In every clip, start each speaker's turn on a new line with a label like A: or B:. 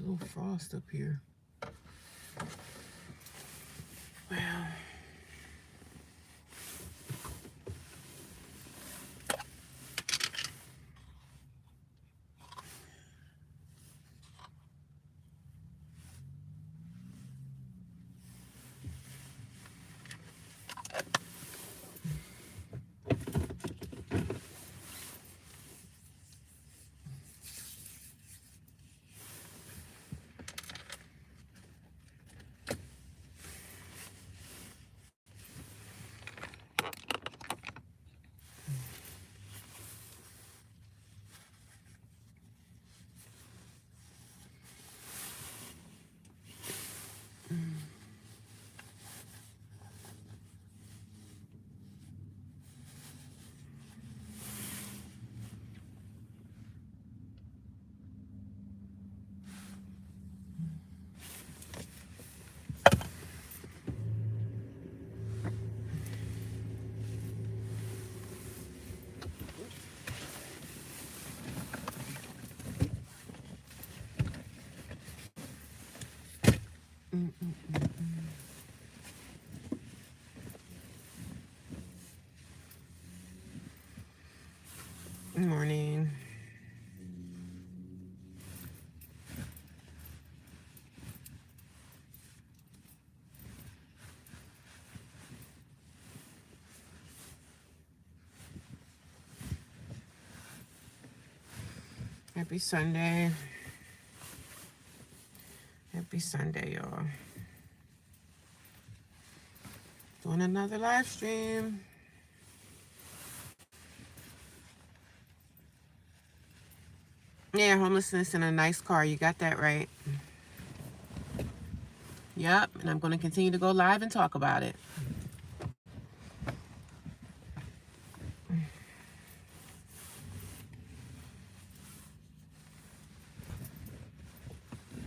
A: little frost up here. Wow. Good morning. Happy Sunday. Happy Sunday, y'all. Doing another live stream. Yeah, homelessness in a nice car. You got that right. Yep, and I'm going to continue to go live and talk about it.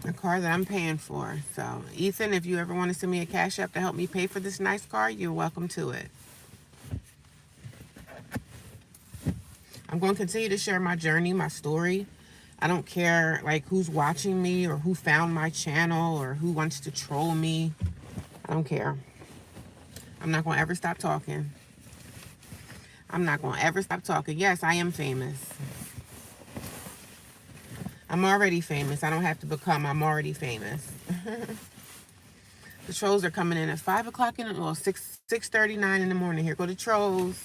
A: A car that I'm paying for. So, Ethan, if you ever want to send me a cash app to help me pay for this nice car, you're welcome to it. I'm going to continue to share my journey, my story. I don't care like who's watching me or who found my channel or who wants to troll me. I don't care. I'm not going to ever stop talking. I'm not going to ever stop talking. Yes, I am famous. I'm already famous. I don't have to become. I'm already famous. The trolls are coming in at 5 o'clock well, 6:39 in the morning. Here go the trolls.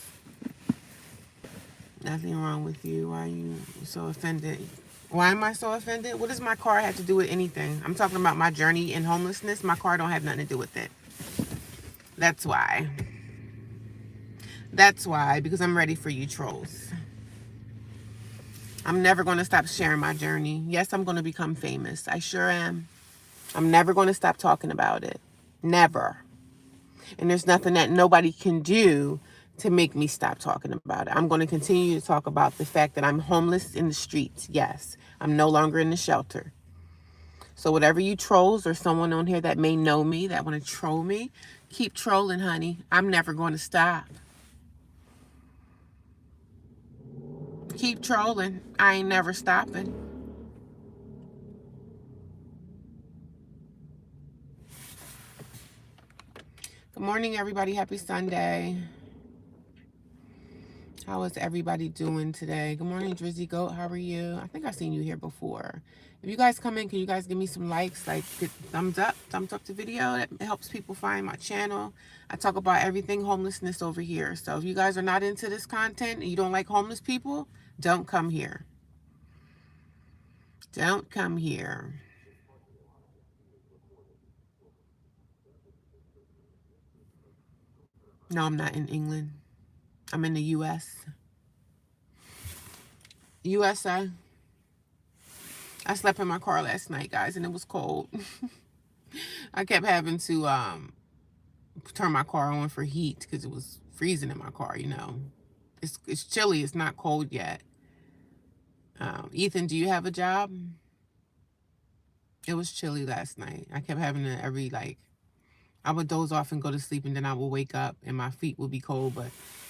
A: Nothing wrong with you. Why are you so offended? Why am I so offended? What does my car have to do with anything? I'm talking about my journey in homelessness. My car don't have nothing to do with it. That's why. That's why, because I'm ready for you trolls. I'm never going to stop sharing my journey. Yes, I'm going to become famous. I sure am. I'm never going to stop talking about it. Never. And there's nothing that nobody can do to make me stop talking about it. I'm going to continue to talk about the fact that I'm homeless in the streets. Yes, I'm no longer in the shelter. So whatever you trolls or someone on here that may know me, that want to troll me, keep trolling, honey. I'm never going to stop. Keep trolling. I ain't never stopping. Good morning, everybody. Happy Sunday. How is everybody doing today? Good morning, Drizzy Goat. How are you? I think I've seen you here before. If you guys come in, can you guys give me some likes? Like, thumbs up the video. That helps people find my channel. I talk about everything homelessness over here. So if you guys are not into this content and you don't like homeless people, don't come here. Don't come here. No, I'm not in England. I'm in the U.S. USA. I slept in my car last night, guys, and it was cold. I kept having to turn my car on for heat because it was freezing in my car, you know. It's chilly. It's not cold yet. Ethan, do you have a job? It was chilly last night. I kept having to I would doze off and go to sleep, and then I would wake up and my feet would be cold, but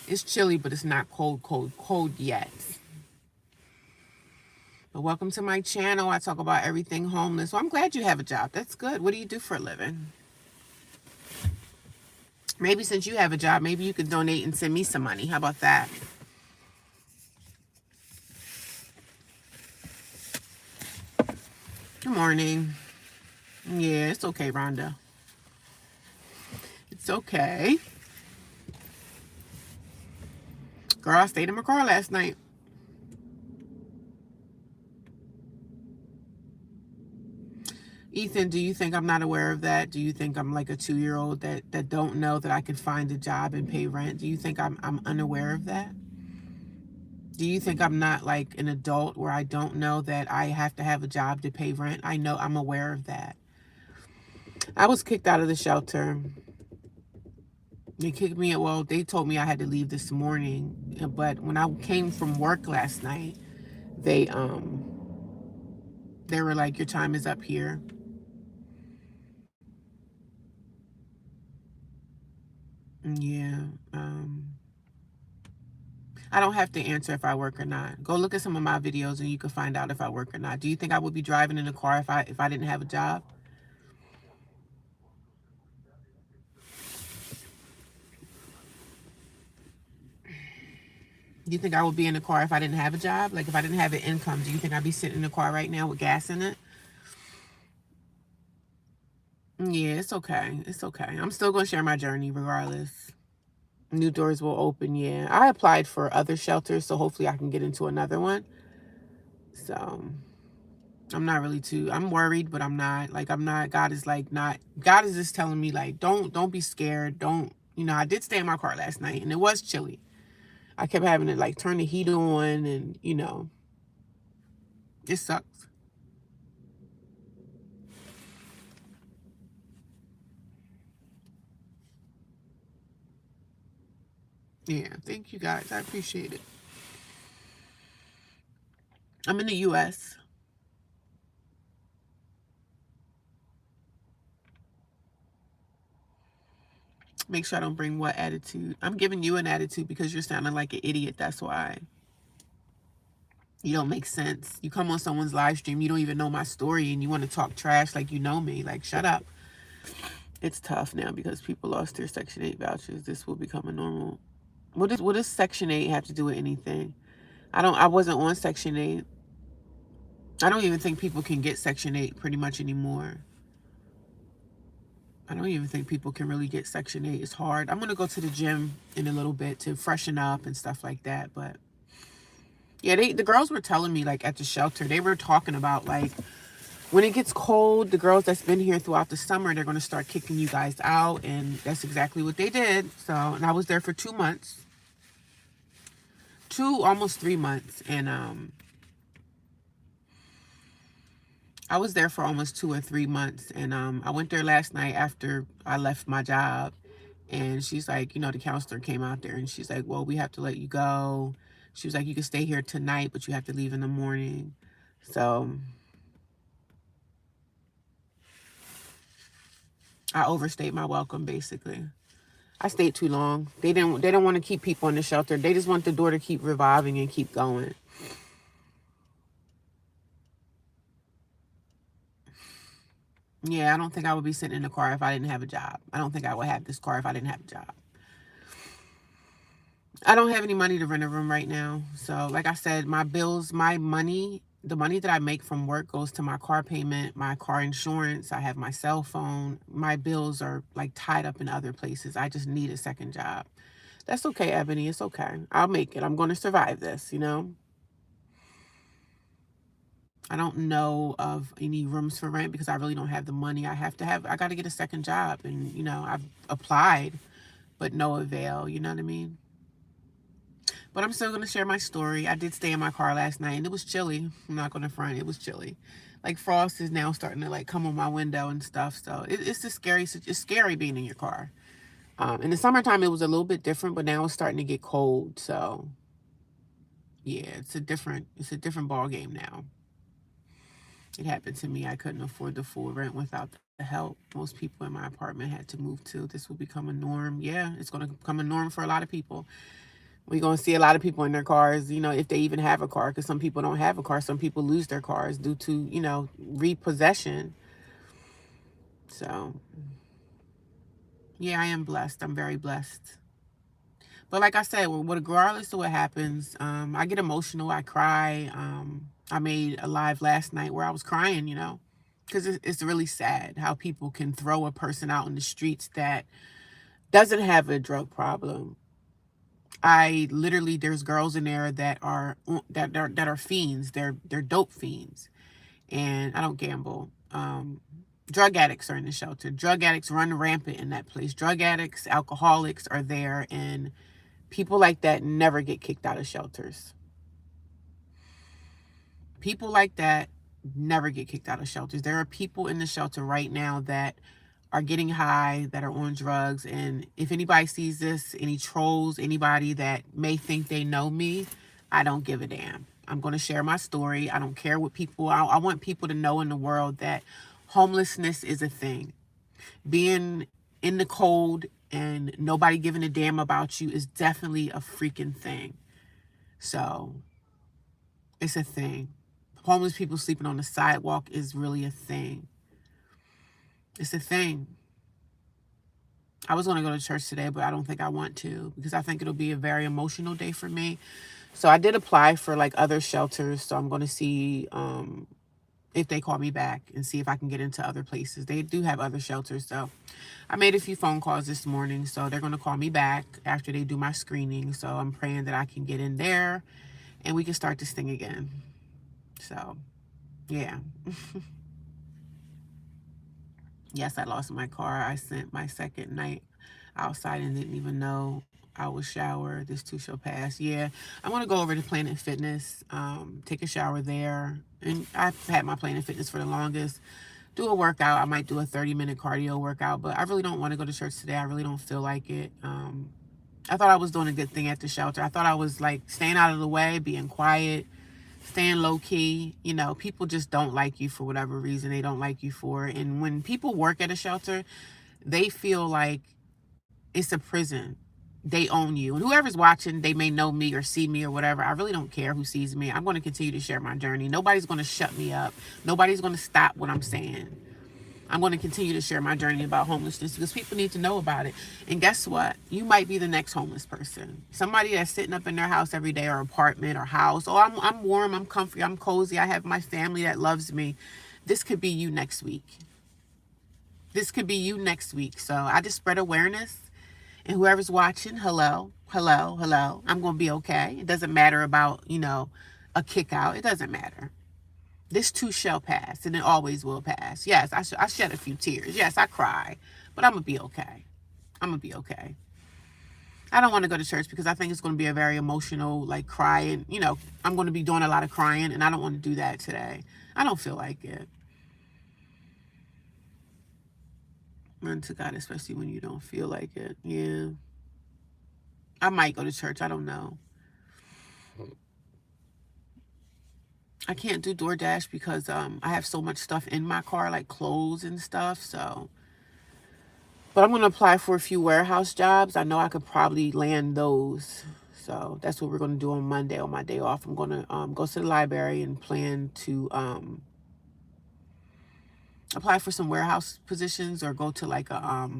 A: it's chilly, but it's not cold yet. But welcome to my channel. I talk about everything homeless. Well, I'm glad you have a job. That's good. What do you do for a living? Maybe since you have a job, maybe you could donate and send me some money. How about that? Good morning. Yeah, it's okay, Rhonda. It's okay. Girl, I stayed in my car last night. Ethan, do you think I'm not aware of that? Do you think I'm like a 2-year-old that don't know that I can find a job and pay rent? Do you think I'm unaware of that? Do you think I'm not like an adult where I don't know that I have to have a job to pay rent? I know, I'm aware of that. I was kicked out of the shelter. They kicked me, well, they told me I had to leave this morning, but when I came from work last night, they were like, your time is up here. Yeah. I don't have to answer if I work or not. Go look at some of my videos and you can find out if I work or not. Do you think I would be driving in a car if I didn't have a job? Do you think I would be in a car if I didn't have a job? Like if I didn't have an income, do you think I'd be sitting in a car right now with gas in it? Yeah, it's okay. It's okay. I'm still going to share my journey regardless. New doors will open, yeah. I applied for other shelters, so hopefully I can get into another one. So I'm not really I'm worried, but I'm not. Like, I'm not, God is like not, God is just telling me like, don't be scared. Don't, I did stay in my car last night and it was chilly. I kept having to like turn the heat on and, it sucks. Yeah, thank you guys. I appreciate it. I'm in the U.S. Make sure I don't bring what attitude. I'm giving you an attitude because you're sounding like an idiot. That's why. You don't make sense. You come on someone's live stream, you don't even know my story, and you want to talk trash like you know me. Like, shut up. It's tough now because people lost their Section 8 vouchers. This will become a normal. What does Section 8 have to do with anything? I wasn't on Section 8. I don't even think people can get Section 8 pretty much anymore. I don't even think people can really get Section 8. It's hard. I'm going to go to the gym in a little bit to freshen up and stuff like that. But yeah, the girls were telling me like at the shelter, they were talking about like when it gets cold, the girls that's been here throughout the summer, they're going to start kicking you guys out. And that's exactly what they did. So, and I was there for 2 months, almost 3 months. And, I was there for almost 2 or 3 months. And, I went there last night after I left my job. And she's like, the counselor came out there and she's like, well, we have to let you go. She was like, you can stay here tonight, but you have to leave in the morning. So I overstayed my welcome, basically. I stayed too long. They don't want to keep people in the shelter. They just want the door to keep revolving and keep going. Yeah, I don't think I would be sitting in the car if I didn't have a job. I don't think I would have this car if I didn't have a job. I don't have any money to rent a room right now. So like I said, my bills, my money, the money that I make from work goes to my car payment, my car insurance. I have my cell phone. My bills are like tied up in other places. I just need a second job. That's okay, Ebony. It's okay. I'll make it. I'm going to survive this. I don't know of any rooms for rent because I really don't have the money. I got to get a second job. And, I've applied, but no avail. You know what I mean? But I'm still going to share my story. I did stay in my car last night and it was chilly. I'm not going to front. It was chilly. Like frost is now starting to like come on my window and stuff. So it's just scary. It's scary being in your car. In the summertime, it was a little bit different, but now it's starting to get cold. So yeah, it's a different ball game now. It happened to me. I couldn't afford the full rent without the help. Most people in my apartment had to move too. This will become a norm. Yeah, it's going to become a norm for a lot of people. We're going to see a lot of people in their cars, if they even have a car, because some people don't have a car. Some people lose their cars due to, repossession. So, yeah, I am blessed. I'm very blessed. But like I said, regardless of what happens, I get emotional. I cry. I made a live last night where I was crying, because it's really sad how people can throw a person out in the streets that doesn't have a drug problem. I literally, there's girls in there that are fiends. They're dope fiends, and I don't gamble. Drug addicts are in the shelter. Drug addicts run rampant in that place. Drug addicts, alcoholics are there, and people like that never get kicked out of shelters. People like that never get kicked out of shelters. There are people in the shelter right now that are getting high, that are on drugs. And if anybody sees this, any trolls, anybody that may think they know me, I don't give a damn. I'm going to share my story. I don't care what I want people to know in the world that homelessness is a thing. Being in the cold and nobody giving a damn about you is definitely a freaking thing. So it's a thing. Homeless people sleeping on the sidewalk is really a thing. It's a thing. I was going to go to church today, but I don't think I want to, because I think it'll be a very emotional day for me. So I did apply for like other shelters. So I'm going to see if they call me back and see if I can get into other places. They do have other shelters. So I made a few phone calls this morning. So they're going to call me back after they do my screening. So I'm praying that I can get in there and we can start this thing again. So, yeah. Yes, I lost my car. I spent my second night outside and didn't even know I was showered. This too shall pass. Yeah, I want to go over to Planet Fitness, take a shower there. And I've had my Planet Fitness for the longest. Do a workout. I might do a 30-minute cardio workout, but I really don't want to go to church today. I really don't feel like it. I thought I was doing a good thing at the shelter. I thought I was like staying out of the way, being quiet, staying low key. People just don't like you for whatever reason they don't like you for. And when people work at a shelter, they feel like it's a prison. They own you. And whoever's watching, they may know me or see me or whatever. I really don't care who sees me. I'm going to continue to share my journey. Nobody's going to shut me up. Nobody's going to stop what I'm saying. I'm going to continue to share my journey about homelessness because people need to know about it. And guess what? You might be the next homeless person. Somebody that's sitting up in their house every day or apartment or house. Oh, I'm warm, I'm comfy, I'm cozy, I have my family that loves me. This could be you next week. This could be you next week. So I just spread awareness. And whoever's watching, hello, hello, hello. I'm going to be okay. It doesn't matter about, a kick out. It doesn't matter. This too shall pass, and it always will pass. Yes, I shed a few tears. Yes, I cry, but I'm going to be okay. I'm going to be okay. I don't want to go to church because I think it's going to be a very emotional, like crying. I'm going to be doing a lot of crying, and I don't want to do that today. I don't feel like it. Run to God, especially when you don't feel like it. Yeah. I might go to church. I don't know. I can't do DoorDash because I have so much stuff in my car, like clothes and stuff. So, but I'm going to apply for a few warehouse jobs. I know I could probably land those. So that's what we're going to do on Monday on my day off. I'm going to go to the library and plan to apply for some warehouse positions or go to like a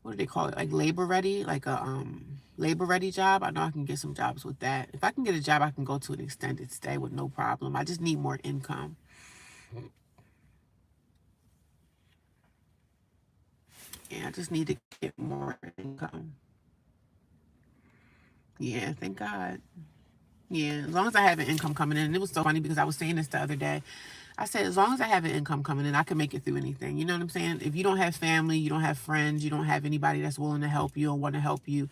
A: what do they call it? Like labor ready, like a labor ready job. I know I can get some jobs with that. If I can get a job, I can go to an extended stay with no problem. I just need more income. Yeah, I just need to get more income. Yeah, thank God. Yeah, as long as I have an income coming in. And it was so funny because I was saying this the other day. I said, as long as I have an income coming in, I can make it through anything. You know what I'm saying? If you don't have family, you don't have friends, you don't have anybody that's willing to help you or want to help you,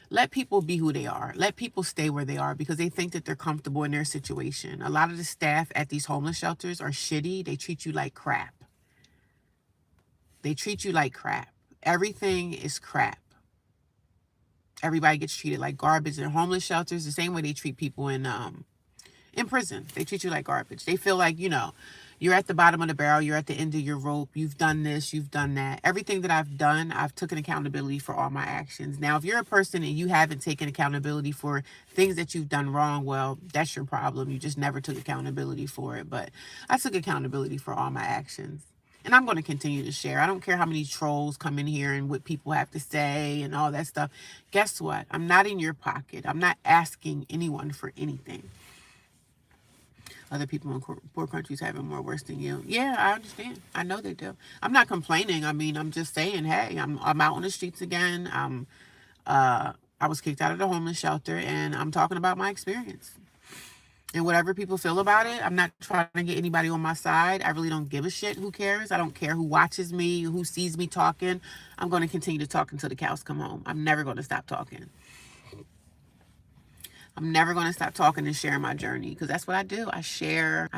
A: let people be who they are. Let people stay where they are because they think that they're comfortable in their situation. A lot of the staff at these homeless shelters are shitty. They treat you like crap. They treat you like crap. Everything is crap. Everybody gets treated like garbage in homeless shelters the same way they treat people in prison. They treat you like garbage. They feel like, You're at the bottom of the barrel. You're at the end of your rope. You've done this. You've done that. Everything that I've done, I've taken accountability for all my actions. Now, if you're a person and you haven't taken accountability for things that you've done wrong, well, that's your problem. You just never took accountability for it. But I took accountability for all my actions. And I'm going to continue to share. I don't care how many trolls come in here and what people have to say and all that stuff. Guess what? I'm not in your pocket. I'm not asking anyone for anything. Other people in poor countries having more worse than you. Yeah, I understand. I know they do. I'm not complaining. I mean, I'm just saying, hey, I'm out on the streets again. I was kicked out of the homeless shelter, and I'm talking about my experience. And whatever people feel about it, I'm not trying to get anybody on my side. I really don't give a shit. Who cares? I don't care who watches me, who sees me talking. I'm going to continue to talk until the cows come home. I'm never going to stop talking. I'm never going to stop talking and sharing my journey, because that's what I do. I share.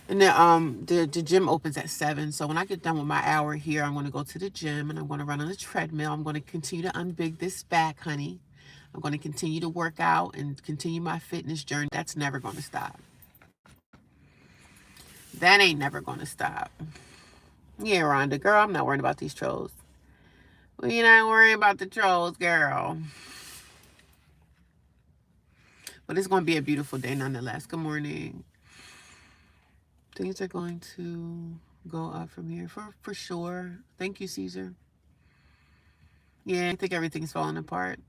A: And the gym opens at 7. So when I get done with my hour here, I'm going to go to the gym and I'm going to run on the treadmill. I'm going to continue to unbig this back, honey. I'm going to continue to work out and continue my fitness journey. That's never going to stop. That ain't never going to stop. Yeah, Rhonda, girl, I'm not worrying about these trolls. Well, you're not worrying about the trolls, girl. But it's going to be a beautiful day nonetheless. Good morning. Things are going to go up from here for sure. Thank you, Caesar. Yeah, I think everything's falling apart.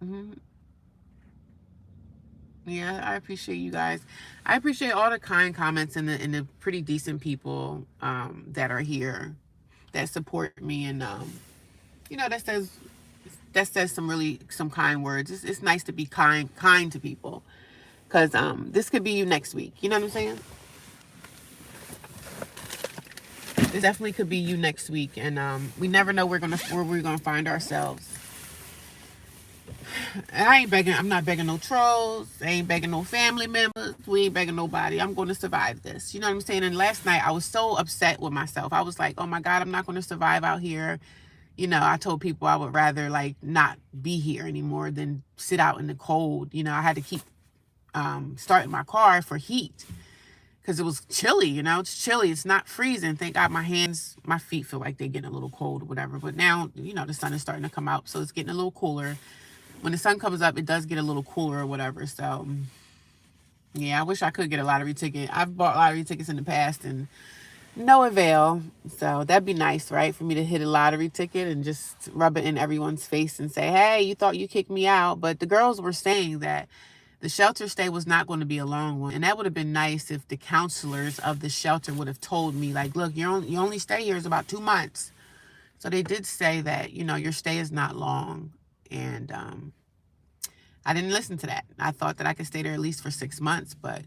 A: Yeah, I appreciate you guys. I appreciate all the kind comments and the pretty decent people that are here that support me, and that says some kind words. It's nice to be kind to people, because this could be you next week. You know what I'm saying? This definitely could be you next week, and we never know where we're gonna find ourselves. I'm not begging no trolls. I ain't begging no family members. We ain't begging nobody. I'm going to survive this. You know what I'm saying? And last night I was so upset with myself. I was like, oh my God, I'm not going to survive out here. I told people I would rather not be here anymore than sit out in the cold. I had to keep starting my car for heat, because it was chilly. It's chilly. It's not freezing. Thank God my feet feel like they're getting a little cold or whatever. But now, the sun is starting to come out, so it's getting a little cooler. When the sun comes up, it does get a little cooler or whatever. So, yeah, I wish I could get a lottery ticket. I've bought lottery tickets in the past and no avail. So that'd be nice, right? For me to hit a lottery ticket and just rub it in everyone's face and say, hey, you thought you kicked me out. But the girls were saying that the shelter stay was not going to be a long one. And that would have been nice if the counselors of the shelter would have told me, look, you only stay here is about 2 months. So they did say that, your stay is not long. And I didn't listen to that. I thought that I could stay there at least for 6 months, but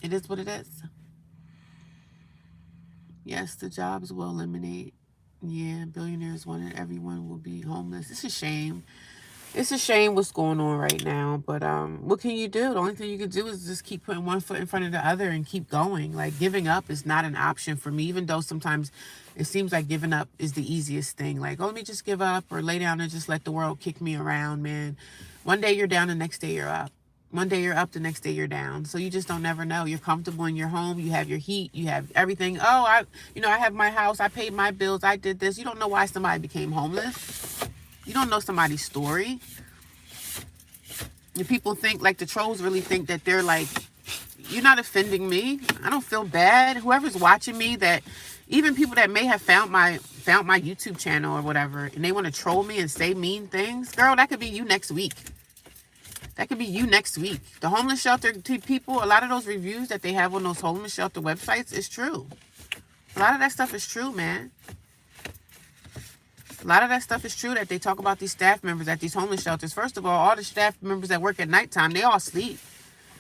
A: it is what it is. Yes, the jobs will eliminate. Yeah, billionaires wanted everyone will be homeless. It's a shame. It's a shame what's going on right now, but what can you do? The only thing you can do is just keep putting one foot in front of the other and keep going. Giving up is not an option for me, even though sometimes it seems like giving up is the easiest thing. Let me just give up or lay down and just let the world kick me around, man. One day you're down, the next day you're up. One day you're up, the next day you're down. So you just don't never know. You're comfortable in your home. You have your heat. You have everything. Oh, I have my house. I paid my bills. I did this. You don't know why somebody became homeless. You don't know somebody's story. And people think, the trolls really think that they're you're not offending me. I don't feel bad. Whoever's watching me, that even people that may have found my YouTube channel or whatever, and they want to troll me and say mean things, girl, that could be you next week. That could be you next week. The homeless shelter people, a lot of those reviews that they have on those homeless shelter websites is true. A lot of that stuff is true, man. A lot of that stuff is true, that they talk about these staff members at these homeless shelters. First of all the staff members that work at nighttime, they all sleep.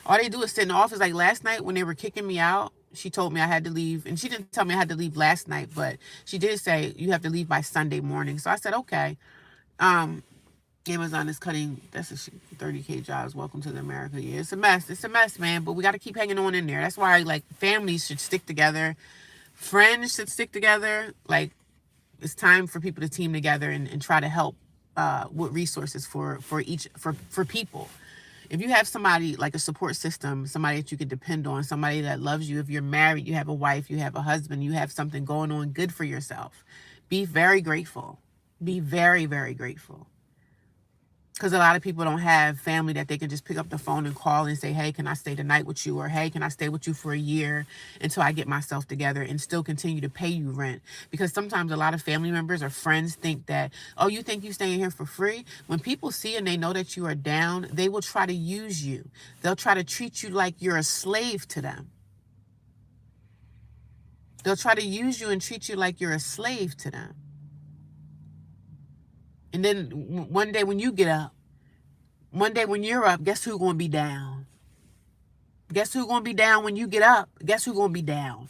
A: All they do is sit in the office. Last night when they were kicking me out, she told me I had to leave. And she didn't tell me I had to leave last night, but she did say you have to leave by Sunday morning. So I said, okay. Amazon is cutting, that's a 30K jobs. Welcome to the America. Yeah, it's a mess. It's a mess, man. But we got to keep hanging on in there. That's why families should stick together. Friends should stick together. It's time for people to team together and try to help with resources for people. If you have somebody like a support system, somebody that you can depend on, somebody that loves you, if you're married, you have a wife, you have a husband, you have something going on good for yourself, be very grateful. Be very, very grateful. Because a lot of people don't have family that they can just pick up the phone and call and say, hey, can I stay the night with you? Or, hey, can I stay with you for a year until I get myself together and still continue to pay you rent? Because sometimes a lot of family members or friends think that, oh, you think you staying here for free? When people see and they know that you are down, they will try to use you. They'll try to treat you like you're a slave to them. They'll try to use you and treat you like you're a slave to them. And then one day when you get up, one day when you're up, guess who's going to be down? Guess who's going to be down when you get up? Guess who's going to be down?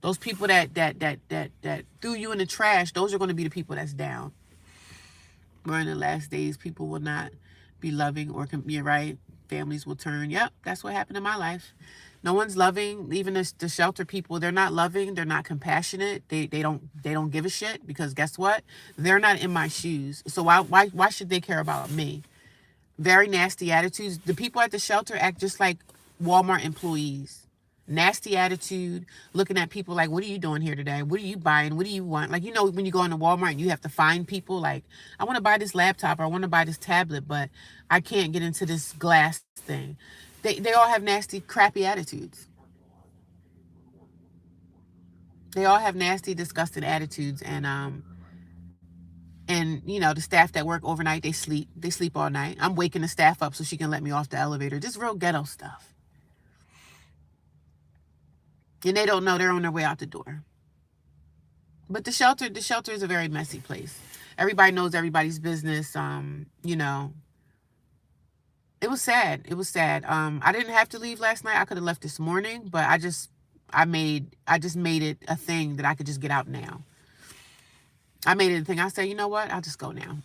A: Those people that threw you in the trash, those are going to be the people that's down. We're in the last days. People will not be loving or, you're right, families will turn. Yep, that's what happened in my life. No one's loving. Even the shelter people, they're not loving. They're not compassionate. They don't give a shit, because guess what? They're not in my shoes. So why should they care about me? Very nasty attitudes. The people at the shelter act just like Walmart employees. Nasty attitude, looking at people like, what are you doing here today? What are you buying? What do you want? Like, you know, when you go into Walmart and you have to find people like, I want to buy this laptop or I want to buy this tablet, but I can't get into this glass thing. They all have nasty, crappy attitudes. They all have nasty, disgusting attitudes. And you know, the staff that work overnight, they sleep. They sleep all night. I'm waking the staff up so she can let me off the elevator. Just real ghetto stuff. And they don't know they're on their way out the door. But the shelter is a very messy place. Everybody knows everybody's business. You know, it was sad. It was sad. I didn't have to leave last night. I could have left this morning, but I just made it a thing that I could just get out now. I made it a thing. I said, you know what? I'll just go now.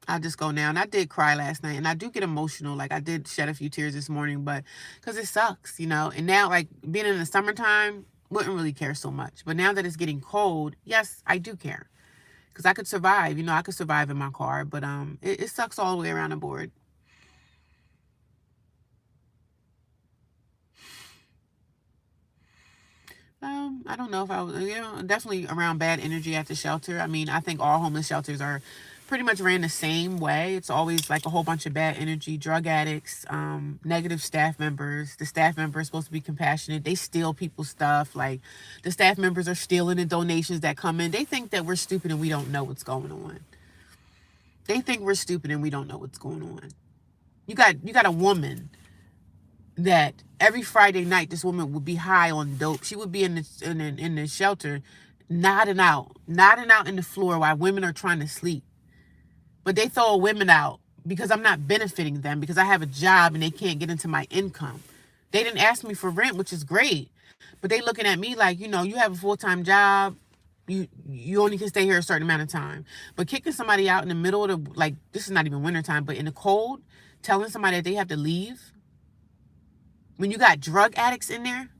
A: I'll just go now. And I did cry last night, and I do get emotional. Like, I did shed a few tears this morning, but because it sucks, you know. And now, like, being in the summertime, wouldn't really care so much. But now that it's getting cold, yes, I do care, because I could survive. You know, I could survive in my car, but it sucks all the way around the board. I don't know if I was, you know, definitely around bad energy at the shelter. I mean, I think all homeless shelters are pretty much ran the same way. It's always like a whole bunch of bad energy, drug addicts, negative staff members. The staff member is supposed to be compassionate. They steal people's stuff. Like, the staff members are stealing the donations that come in. They think that we're stupid and we don't know what's going on. They think we're stupid and we don't know what's going on. You got a woman that every Friday night, this woman would be high on dope. She would be in the shelter, nodding out in the floor while women are trying to sleep. But they throw women out because I'm not benefiting them, because I have a job and they can't get into my income. They didn't ask me for rent, which is great, but they looking at me like, you know, you have a full-time job. You only can stay here a certain amount of time. But kicking somebody out in the middle of the, like, this is not even wintertime, but in the cold, telling somebody that they have to leave. When you got drug addicts in there,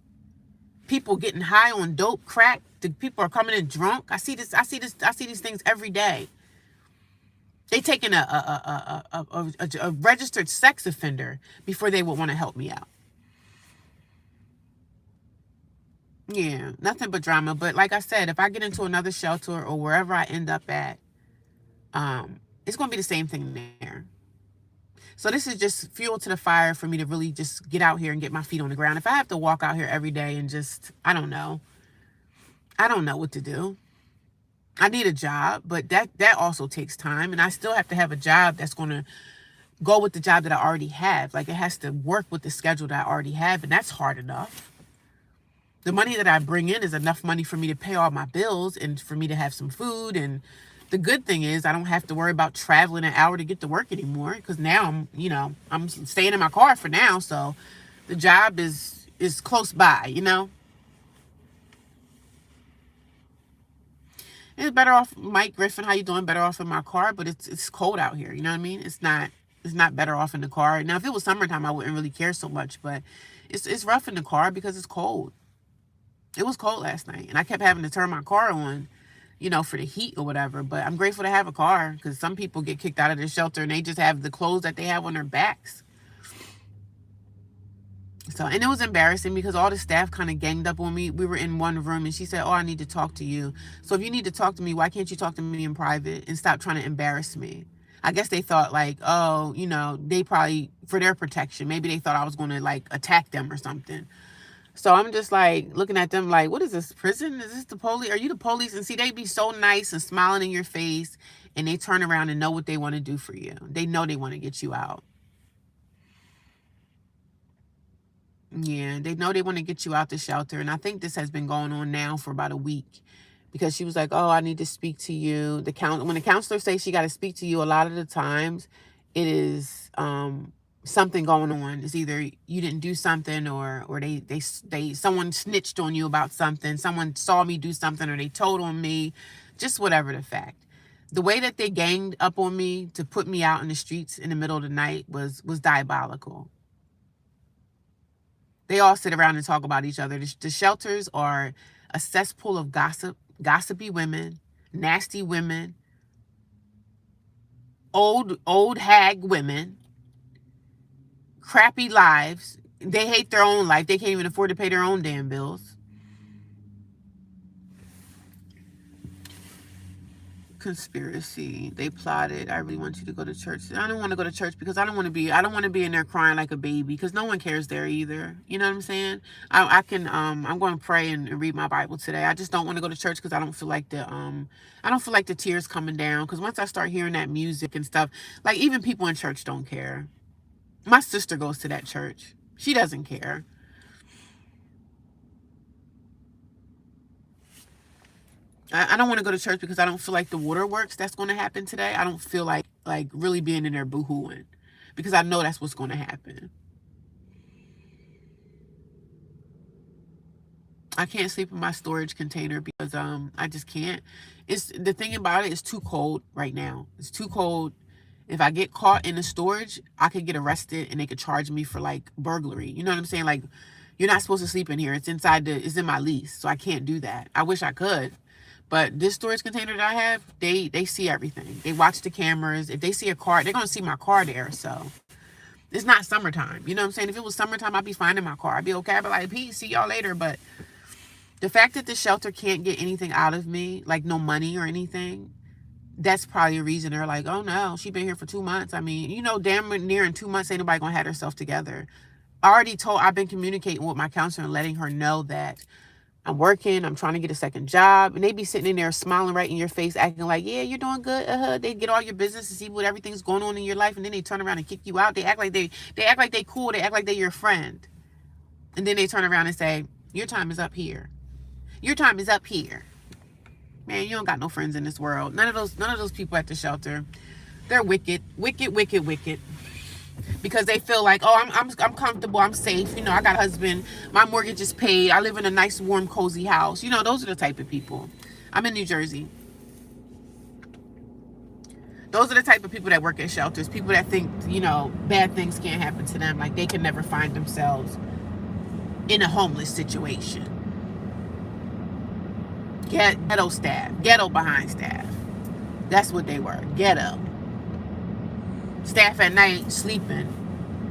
A: people getting high on dope, crack, the people are coming in drunk. I see these things every day. They taking a registered sex offender before they would want to help me out. Yeah, nothing but drama. But like I said, if I get into another shelter or wherever I end up at, it's going to be the same thing there. So this is just fuel to the fire for me to really just get out here and get my feet on the ground. If I have to walk out here every day and just, I don't know what to do. I need a job, but that also takes time. And I still have to have a job that's going to go with the job that I already have. Like, it has to work with the schedule that I already have. And that's hard enough. The money that I bring in is enough money for me to pay all my bills and for me to have some food. And the good thing is I don't have to worry about traveling an hour to get to work anymore, because now I'm staying in my car for now. So the job is close by, you know. It's better off, Mike Griffin, how you doing? Better off in my car, but it's cold out here, you know what I mean? It's not better off in the car. Now, if it was summertime, I wouldn't really care so much, but it's rough in the car because it's cold. It was cold last night, and I kept having to turn my car on for the heat or whatever. But I'm grateful to have a car, because some people get kicked out of the shelter and they just have the clothes that they have on their backs. So, and it was embarrassing because all the staff kind of ganged up on me. We were in one room and she said, "Oh, I need to talk to you. So if you need to talk to me, why can't you talk to me in private and stop trying to embarrass me?" I guess they thought like, oh, they probably, for their protection, maybe they thought I was going to like attack them or something. So I'm just like looking at them like, what is this, prison? Is this the police? Are you the police? And see, they be so nice and smiling in your face, and they turn around and know what they want to do for you. They know they want to get you out. Yeah, they know they want to get you out the shelter. And I think this has been going on now for about a week, because she was like, "Oh, I need to speak to you." When the counselor says she got to speak to you, a lot of the times it is something going on. It's either you didn't do something, or someone snitched on you about something. Someone saw me do something, or they told on me, just whatever the fact. The way that they ganged up on me to put me out in the streets in the middle of the night was diabolical. They all sit around and talk about each other. The shelters are a cesspool of gossipy women, nasty women, old hag women, crappy lives. They hate their own life. They can't even afford to pay their own damn bills. Conspiracy. They plotted. I really want you to go to church. I don't want to go to church because I don't want to be in there crying like a baby, because no one cares there either. You know what I'm saying? I'm going to pray and read my Bible today. I just don't want to go to church because I don't feel like the tears coming down, because once I start hearing that music and stuff, like, even people in church don't care. My sister goes to that church. She doesn't care. I don't want to go to church because I don't feel like the waterworks that's going to happen today. I don't feel like really being in there boohooing, because I know that's what's going to happen. I can't sleep in my storage container because I just can't. It's the thing about it, it's too cold right now. It's too cold. If I get caught in the storage, I could get arrested and they could charge me for like burglary. You know what I'm saying? Like, you're not supposed to sleep in here. It's in my lease, so I can't do that. I wish I could. But this storage container that I have, they see everything. They watch the cameras. If they see a car, they're going to see my car there. So it's not summertime. You know what I'm saying? If it was summertime, I'd be fine in my car. I'd be okay. I'd be like, "Peace, see y'all later." But the fact that the shelter can't get anything out of me, like no money or anything, that's probably a reason they're like, "Oh no, she's been here for 2 months." I mean, damn near in 2 months, ain't nobody going to have herself together. I've been communicating with my counselor and letting her know that I'm working, I'm trying to get a second job. And they be sitting in there smiling right in your face, acting like, "Yeah, you're doing good." They get all your business and see what everything's going on in your life, and then they turn around and kick you out. They act like they cool. They act like they're your friend. And then they turn around and say, "Your time is up here. Your time is up here." Man, you don't got no friends in this world. None of those people at the shelter. They're wicked, wicked, wicked, wicked. Because they feel like, "Oh, I'm comfortable, I'm safe. I got a husband, my mortgage is paid, I live in a nice, warm, cozy house." Those are the type of people. I'm in New Jersey. Those are the type of people that work at shelters. People that think, bad things can't happen to them. Like, they can never find themselves in a homeless situation. Ghetto staff. Ghetto behind staff. That's what they were. Ghetto. Staff at night sleeping.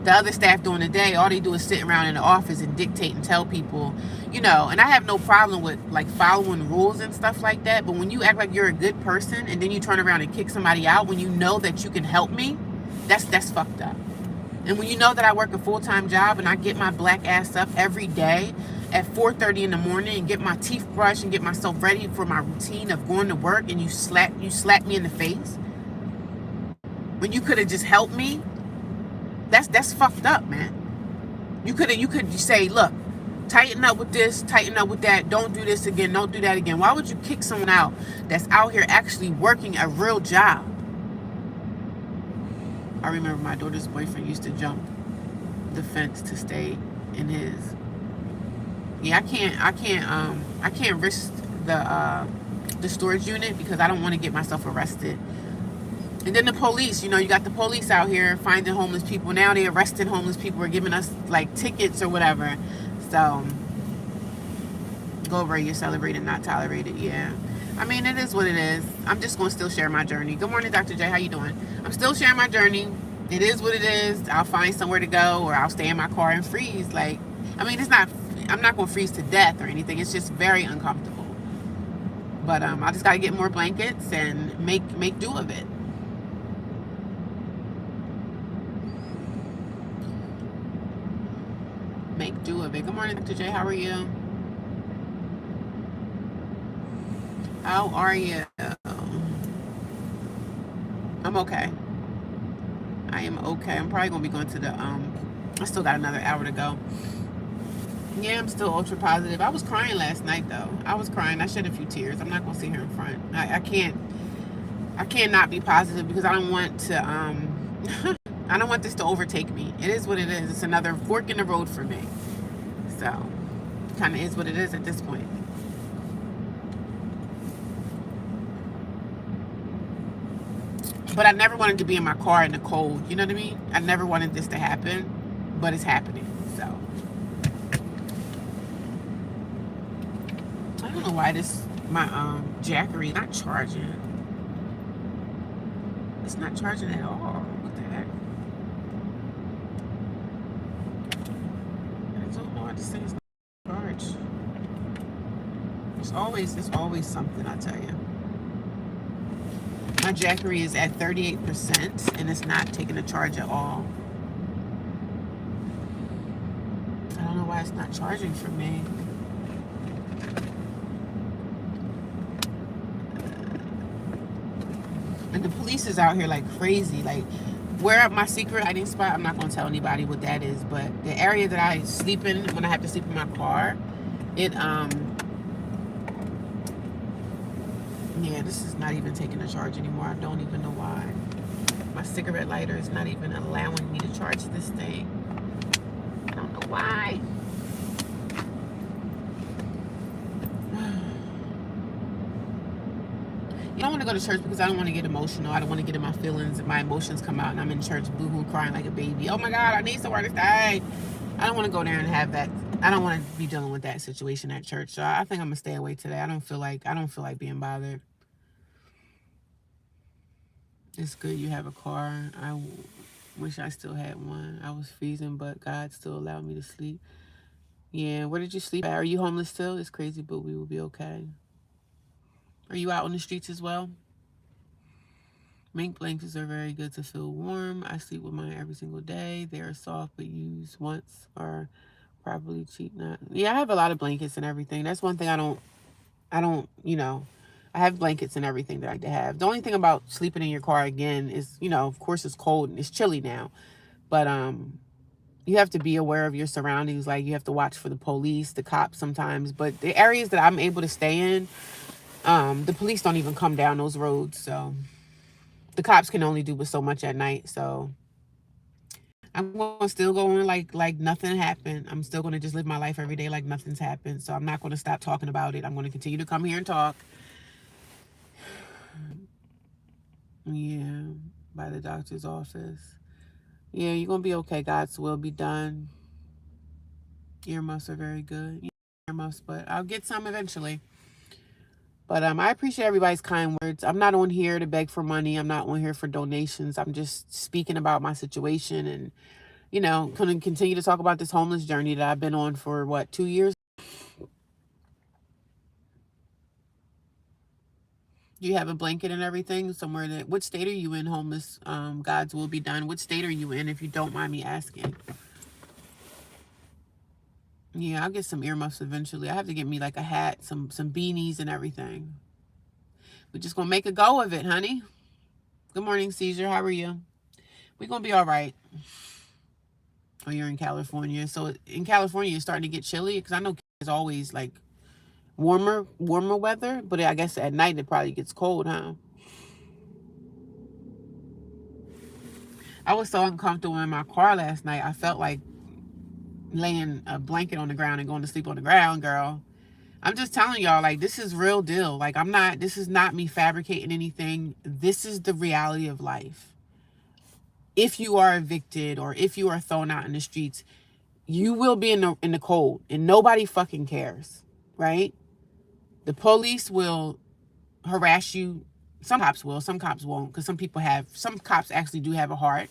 A: The other staff during the day, all they do is sit around in the office and dictate and tell people, and I have no problem with like following rules and stuff like that. But when you act like you're a good person and then you turn around and kick somebody out when you know that you can help me, that's fucked up. And when you know that I work a full-time job and I get my black ass up every day at 4:30 in the morning and get my teeth brushed and get myself ready for my routine of going to work, and you slap me in the face when you could have just helped me, that's fucked up, man. You could say, "Look, tighten up with this, tighten up with that, don't do this again, don't do that again." Why would you kick someone out that's out here actually working a real job? I remember my daughter's boyfriend used to jump the fence to stay in his. Yeah, I can't risk the storage unit because I don't want to get myself arrested. And then the police, you got the police out here finding homeless people. Now they arresting homeless people or giving us like tickets or whatever. So go over, you're celebrated, not tolerated. Yeah. I mean, it is what it is. I'm just going to still share my journey. Good morning, Dr. J. How you doing? I'm still sharing my journey. It is what it is. I'll find somewhere to go, or I'll stay in my car and freeze. Like, I mean, it's not. I'm not going to freeze to death or anything. It's just very uncomfortable. But I just got to get more blankets and make do of it. Make do of it. Good morning, Dr. J. How are you? How are you? I'm okay. I am okay. I'm probably gonna be going to the I still got another hour to go. Yeah, I'm still ultra positive. I was crying last night though. I was crying. I shed a few tears. I'm not gonna sit here in front. I can't not be positive because I don't want to I don't want this to overtake me. It is what it is. It's another fork in the road for me. So it kinda is what it is at this point. But I never wanted to be in my car in the cold. You know what I mean? I never wanted this to happen, but it's happening. So I don't know why my Jackery not charging. It's not charging at all. What the heck? I don't know what to say. It's not charged. It's always something. I tell you. My Jackery is at 38% and it's not taking a charge at all. I don't know why it's not charging for me. And the police is out here like crazy. Like, where at my secret hiding spot, I'm not going to tell anybody what that is, but the area that I sleep in when I have to sleep in my car, yeah, this is not even taking a charge anymore. I don't even know why. My cigarette lighter is not even allowing me to charge this thing. I don't know why. I don't want to go to church because I don't want to get emotional. I don't want to get in my feelings. My emotions come out and I'm in church boohoo crying like a baby. Oh my God, I need somewhere to stay. I don't want to go there and have that. I don't want to be dealing with that situation at church. So I think I'm gonna stay away today. I don't feel like being bothered. It's good you have a car. I wish I still had one. I was freezing, but God still allowed me to sleep. Yeah, where did you sleep at? Are you homeless still? It's crazy, but we will be okay. Are you out on the streets as well? Mink blankets are very good to feel warm. I sleep with mine every single day. They are soft, but used once are probably cheap. Not. Yeah, I have a lot of blankets and everything. That's one thing I don't, I have blankets and everything that I like to have. The only thing about sleeping in your car again is, of course it's cold and it's chilly now. But you have to be aware of your surroundings. Like, you have to watch for the police, the cops sometimes. But the areas that I'm able to stay in, the police don't even come down those roads. So the cops can only do but so much at night. So I'm gonna still go on like nothing happened. I'm still gonna just live my life every day like nothing's happened. So I'm not gonna stop talking about it. I'm gonna continue to come here and talk. Yeah, by the doctor's office. Yeah, you're gonna be okay. God's will be done. Earmuffs are very good. Earmuffs, but I'll get some eventually. But I appreciate everybody's kind words. I'm not on here to beg for money. I'm not on here for donations. I'm just speaking about my situation and, going to continue to talk about this homeless journey that I've been on for, 2 years? You have a blanket and everything somewhere what state are you in, homeless? God's will be done. What state are you in, if you don't mind me asking? Yeah, I'll get some earmuffs eventually. I have to get me like a hat, some beanies and everything. We're just going to make a go of it, honey. Good morning, Caesar. How are you? We're going to be all right. Oh, you're in California. So in California, it's starting to get chilly because I know it's always like warmer weather. But I guess at night it probably gets cold, huh? I was so uncomfortable in my car last night. I felt like laying a blanket on the ground and going to sleep on the ground, girl. I'm just telling y'all, like, this is real deal. Like, this is not me fabricating anything. This is the reality of life. If you are evicted or if you are thrown out in the streets, you will be in the cold and nobody fucking cares, right? The police will harass you. Some cops will, some cops won't, because some cops actually do have a heart.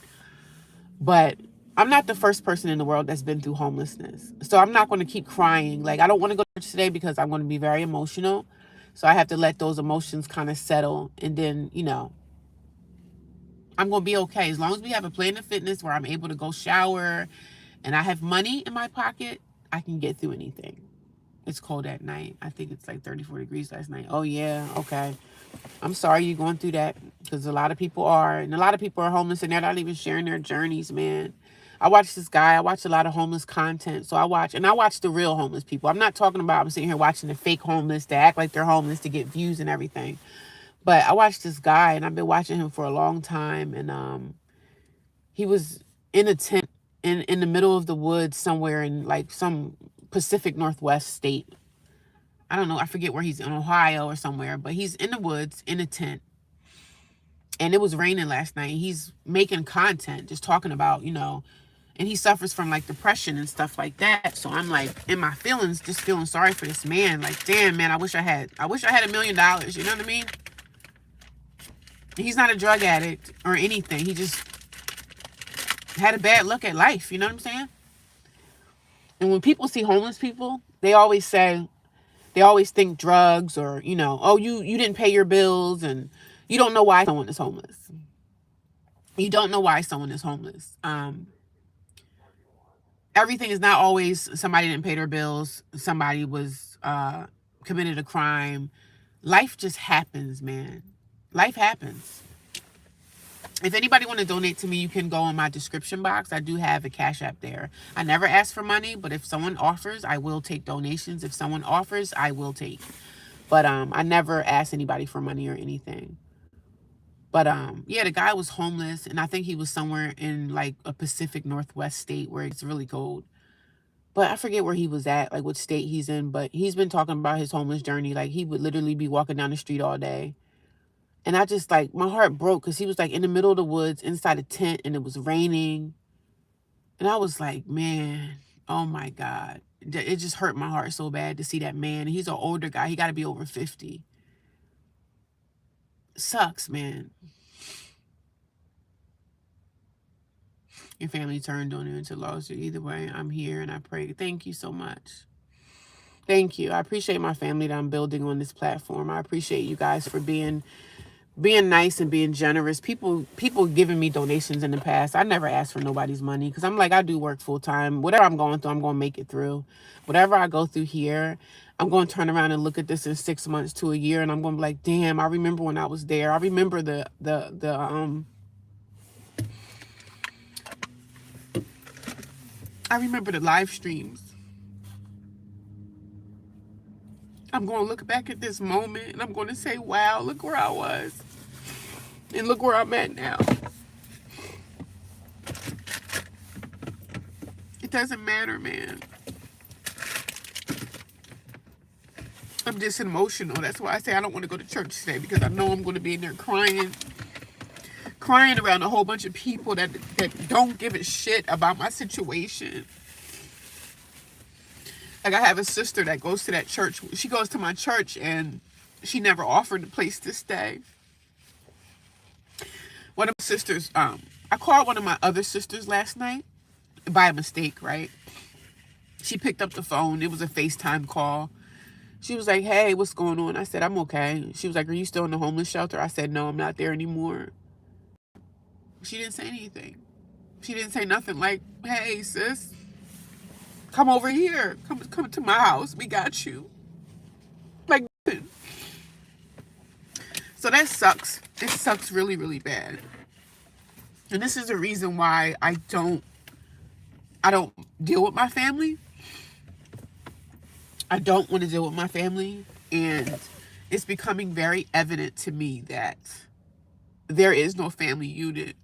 A: But I'm not the first person in the world that's been through homelessness. So I'm not going to keep crying. Like, I don't want to go to church today because I'm going to be very emotional. So I have to let those emotions kind of settle. And then, I'm going to be okay. As long as we have a Planet Fitness where I'm able to go shower and I have money in my pocket, I can get through anything. It's cold at night. I think it's like 34 degrees last night. Oh, yeah. Okay. I'm sorry you're going through that, because a lot of people are. And a lot of people are homeless and they're not even sharing their journeys, man. I watch this guy. I watch a lot of homeless content. So I watch the real homeless people. I'm not talking about, I'm sitting here watching the fake homeless that act like they're homeless to get views and everything. But I watched this guy, and I've been watching him for a long time. And he was in a tent in the middle of the woods somewhere in like some Pacific Northwest state. I don't know. I forget where he's in, Ohio or somewhere, but he's in the woods in a tent. And it was raining last night. He's making content, just talking about, and he suffers from like depression and stuff like that. So I'm like, in my feelings, just feeling sorry for this man. Like, damn, man, I wish I had $1 million. You know what I mean? He's not a drug addict or anything. He just had a bad look at life. You know what I'm saying? And when people see homeless people, they always think drugs, or, oh, you didn't pay your bills, and you don't know why someone is homeless. You don't know why someone is homeless. Everything is not always somebody didn't pay their bills, somebody was committed a crime. Life just happens, man. Life happens. If anybody want to donate to me, you can go in my description box. I do have a Cash App there. I never ask for money, but if someone offers, I will take donations. If someone offers, I will take. But I never ask anybody for money or anything. But yeah, the guy was homeless, and I think he was somewhere in like a Pacific Northwest state where it's really cold. But I forget where he was at, like what state he's in. But he's been talking about his homeless journey. Like, he would literally be walking down the street all day. And I just, like, my heart broke, because he was like in the middle of the woods inside a tent, and it was raining. And I was like, man, oh my God. It just hurt my heart so bad to see that man. He's an older guy. He got to be over 50. Sucks, man. Your family turned on you into lawsuit. Either way, I'm here and I pray. Thank you so much. Thank you. I appreciate my family that I'm building on this platform. I appreciate you guys for being nice and being generous. People giving me donations in the past. I never asked for nobody's money, because I'm like, I do work full time. Whatever I'm going through, I'm going to make it through. Whatever I go through here, I'm going to turn around and look at this in 6 months to a year, and I'm going to be like, damn, I remember when I was there. I remember I remember the live streams. I'm going to look back at this moment, and I'm going to say, wow, look where I was. And look where I'm at now. It doesn't matter, man. I'm just emotional. That's why I say I don't want to go to church today, because I know I'm going to be in there crying around a whole bunch of people that don't give a shit about my situation. Like, I have a sister that goes to that church. She goes to my church, and she never offered a place to stay. One of my sisters, I called one of my other sisters last night by mistake, right? She picked up the phone. It was a FaceTime call. She was like, hey, what's going on? I said, I'm okay. She was like, are you still in the homeless shelter? I said, no, I'm not there anymore. She didn't say anything. She didn't say nothing like, hey, sis, come over here. Come to my house. We got you. Like, so that sucks. It sucks really, really bad. And this is the reason why I don't deal with my family. I don't want to deal with my family. And it's becoming very evident to me that there is no family unit.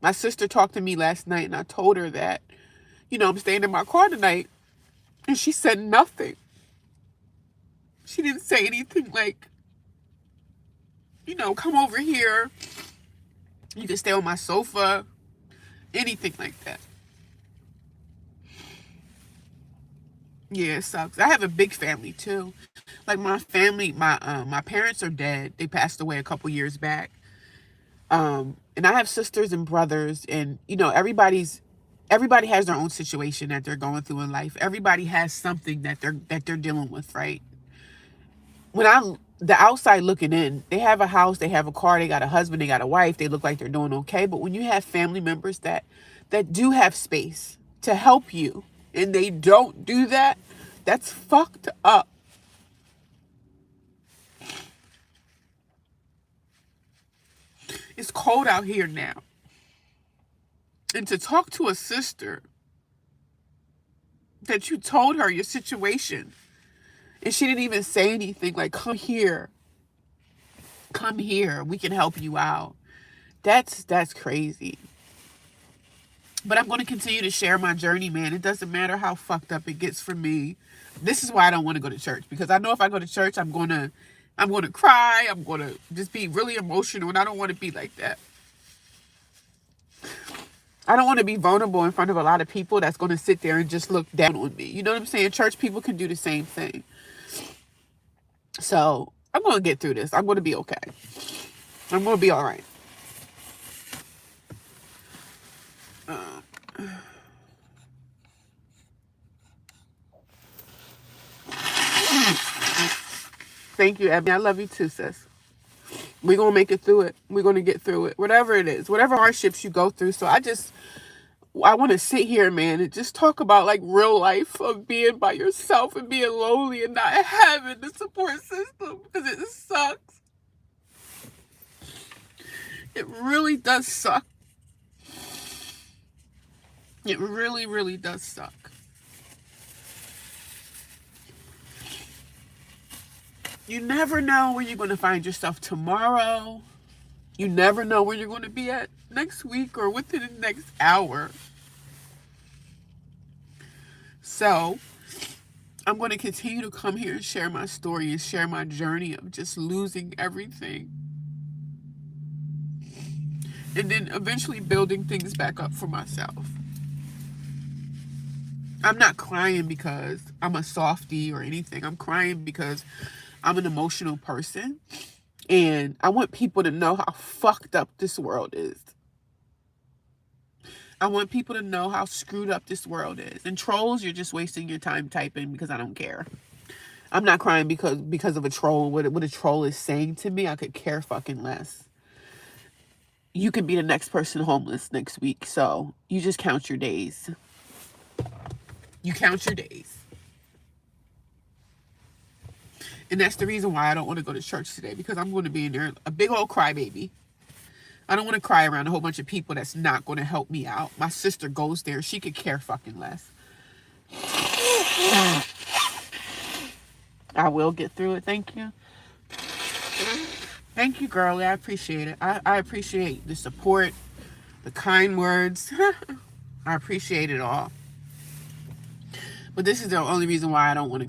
A: My sister talked to me last night, and I told her that, I'm staying in my car tonight. And she said nothing. She didn't say anything like, come over here. You can stay on my sofa. Anything like that. Yeah, it sucks. I have a big family too. Like my family, my parents are dead. They passed away a couple years back. And I have sisters and brothers, and you know, everybody has their own situation that they're going through in life. Everybody has something that they're dealing with, right? When I'm the outside looking in, they have a house, they have a car, they got a husband, they got a wife, they look like they're doing okay. But when you have family members that do have space to help you and they don't do that, that's fucked up. It's cold out here now. And to talk to a sister that you told her your situation and she didn't even say anything, like, come here, we can help you out. That's crazy. But I'm going to continue to share my journey, man. It doesn't matter how fucked up it gets for me. This is why I don't want to go to church, because I know if I go to church, I'm going to cry. I'm going to just be really emotional, and I don't want to be like that. I don't want to be vulnerable in front of a lot of people that's going to sit there and just look down on me. You know what I'm saying? Church people can do the same thing. So I'm going to get through this. I'm going to be okay. I'm going to be all right. Thank you, Ebony. I love you too, sis. We're going to make it through it. We're going to get through it. Whatever it is, whatever hardships you go through. So I want to sit here, man, and just talk about like real life of being by yourself and being lonely and not having the support system, because it sucks. It really does suck. It really, really does suck. You never know where you're going to find yourself tomorrow. You never know where you're going to be at next week or within the next hour. So I'm going to continue to come here and share my story and share my journey of just losing everything. And then eventually building things back up for myself. I'm not crying because I'm a softie or anything. I'm crying because I'm an emotional person. And I want people to know how fucked up this world is. I want people to know how screwed up this world is. And trolls, you're just wasting your time typing because I don't care. I'm not crying because of a troll. What a troll is saying to me, I could care fucking less. You could be the next person homeless next week. So you just count your days. You count your days. And that's the reason why I don't want to go to church today, because I'm going to be in there a big old crybaby. I don't want to cry around a whole bunch of people that's not going to help me out. My sister goes there. She could care fucking less. I will get through it. Thank you. Thank you, girlie. I appreciate it. I appreciate the support, the kind words. I appreciate it all. But this is the only reason why I don't want to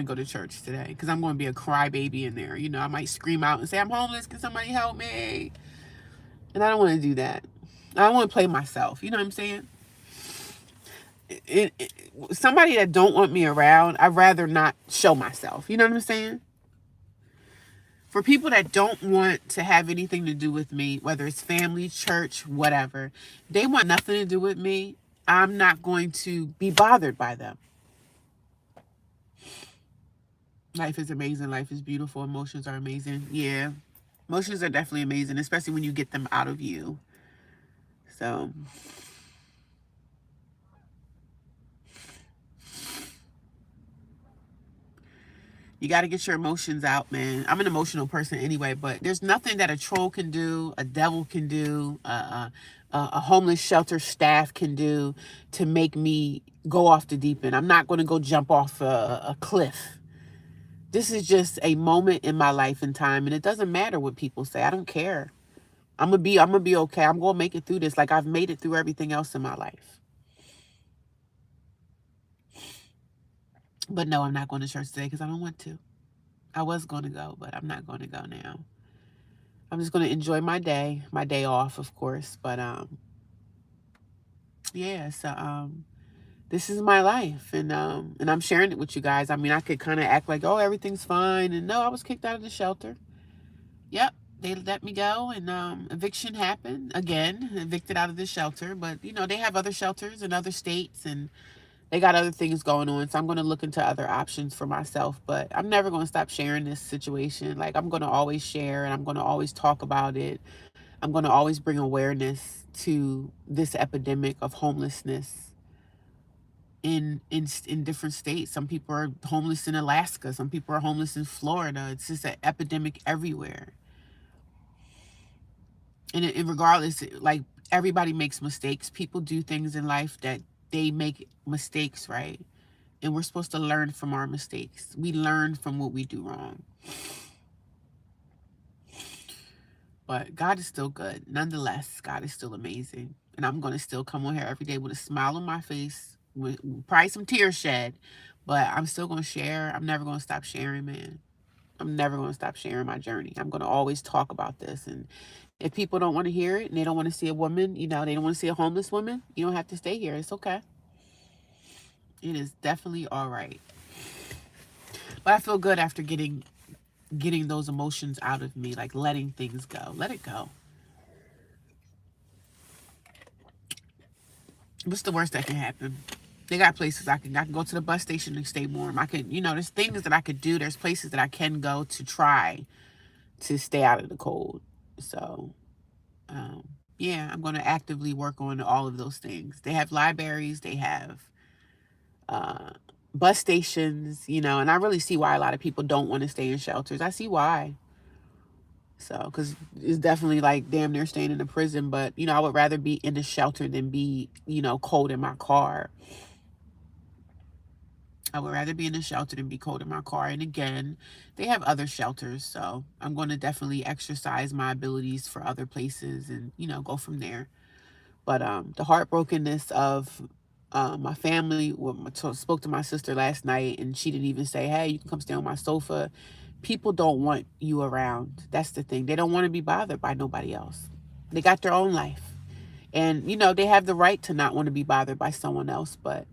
A: go to church today, because I'm going to be a crybaby in there. You know, I might scream out and say, I'm homeless. Can somebody help me? And I don't want to do that. I don't want to play myself. You know what I'm saying? Somebody that don't want me around, I'd rather not show myself. You know what I'm saying? For people that don't want to have anything to do with me, whether it's family, church, whatever, they want nothing to do with me, I'm not going to be bothered by them. Life is amazing. Life is beautiful. Emotions are amazing. Yeah. Emotions are definitely amazing, especially when you get them out of you. So you got to get your emotions out, man. I'm an emotional person anyway, but there's nothing that a troll can do, a devil can do, a homeless shelter staff can do to make me go off the deep end. I'm not going to go jump off a cliff. This is just a moment in my life and time, and it doesn't matter what people say. I don't care. I'm gonna be okay. I'm gonna make it through this like I've made it through everything else in my life. But no, I'm not going to church today because I don't want to. I was going to go, but I'm not going to go now. I'm just going to enjoy my day off, of course. But yeah, so this is my life, and I'm sharing it with you guys. I mean, I could kind of act like, oh, everything's fine, and no, I was kicked out of the shelter. Yep, they let me go, and eviction happened again. Evicted out of the shelter, but they have other shelters in other states, and they got other things going on. So I'm going to look into other options for myself. But I'm never going to stop sharing this situation. Like, I'm going to always share, and I'm going to always talk about it. I'm going to always bring awareness to this epidemic of homelessness in different states. Some people are homeless in Alaska. Some people are homeless in Florida. It's just an epidemic everywhere. And regardless, like, everybody makes mistakes. People do things in life that they make mistakes, right? And we're supposed to learn from our mistakes. We learn from what we do wrong. But God is still good. Nonetheless, God is still amazing. And I'm going to still come on here every day with a smile on my face, with probably some tears shed. But I'm still going to share. I'm never going to stop sharing, man. I'm never going to stop sharing my journey. I'm going to always talk about this. And if people don't want to hear it and they don't want to see a woman, they don't want to see a homeless woman, you don't have to stay here. It's okay. It is definitely all right. But I feel good after getting those emotions out of me, like letting things go. Let it go. What's the worst that can happen? They got places I can go to the bus station and stay warm. I can, there's things that I could do. There's places that I can go to try to stay out of the cold. So, yeah, I'm going to actively work on all of those things. They have libraries. They have bus stations, and I really see why a lot of people don't want to stay in shelters. I see why. So, because it's definitely like damn near staying in a prison. But, I would rather be in a shelter than be, cold in my car. I would rather be in a shelter than be cold in my car. And again, they have other shelters. So I'm going to definitely exercise my abilities for other places and, go from there. But the heartbrokenness of my family, spoke to my sister last night, and she didn't even say, hey, you can come stay on my sofa. People don't want you around. That's the thing. They don't want to be bothered by nobody else. They got their own life. And, they have the right to not want to be bothered by someone else. But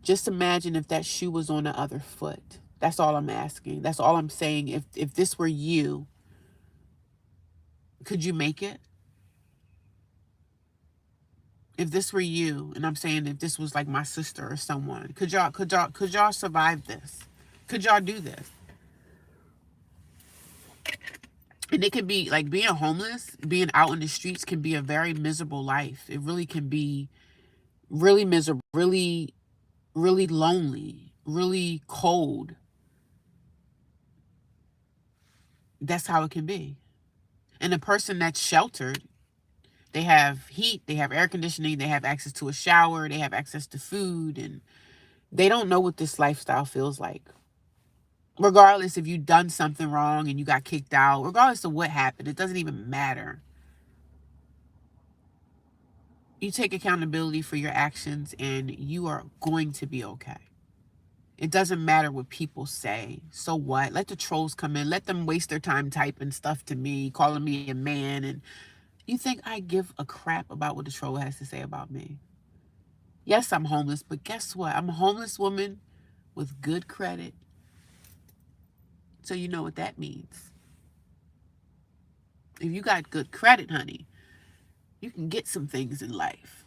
A: just imagine if that shoe was on the other foot. That's all I'm asking. That's all I'm saying. If this were you, could you make it? If this were you, and I'm saying if this was like my sister or someone, could y'all survive this? Could y'all do this? And it could be like being homeless, being out in the streets can be a very miserable life. It really can be really miserable, really, really lonely, really cold. That's how it can be. And a person that's sheltered, they have heat, they have air conditioning, they have access to a shower, they have access to food, and they don't know what this lifestyle feels like. Regardless if you've done something wrong and you got kicked out, regardless of what happened, it doesn't even matter. You take accountability for your actions and you are going to be okay. It doesn't matter what people say. So what? Let the trolls come in. Let them waste their time typing stuff to me, calling me a man. And you think I give a crap about what the troll has to say about me? Yes, I'm homeless, but guess what? I'm a homeless woman with good credit. So you know what that means. If you got good credit, honey, you can get some things in life.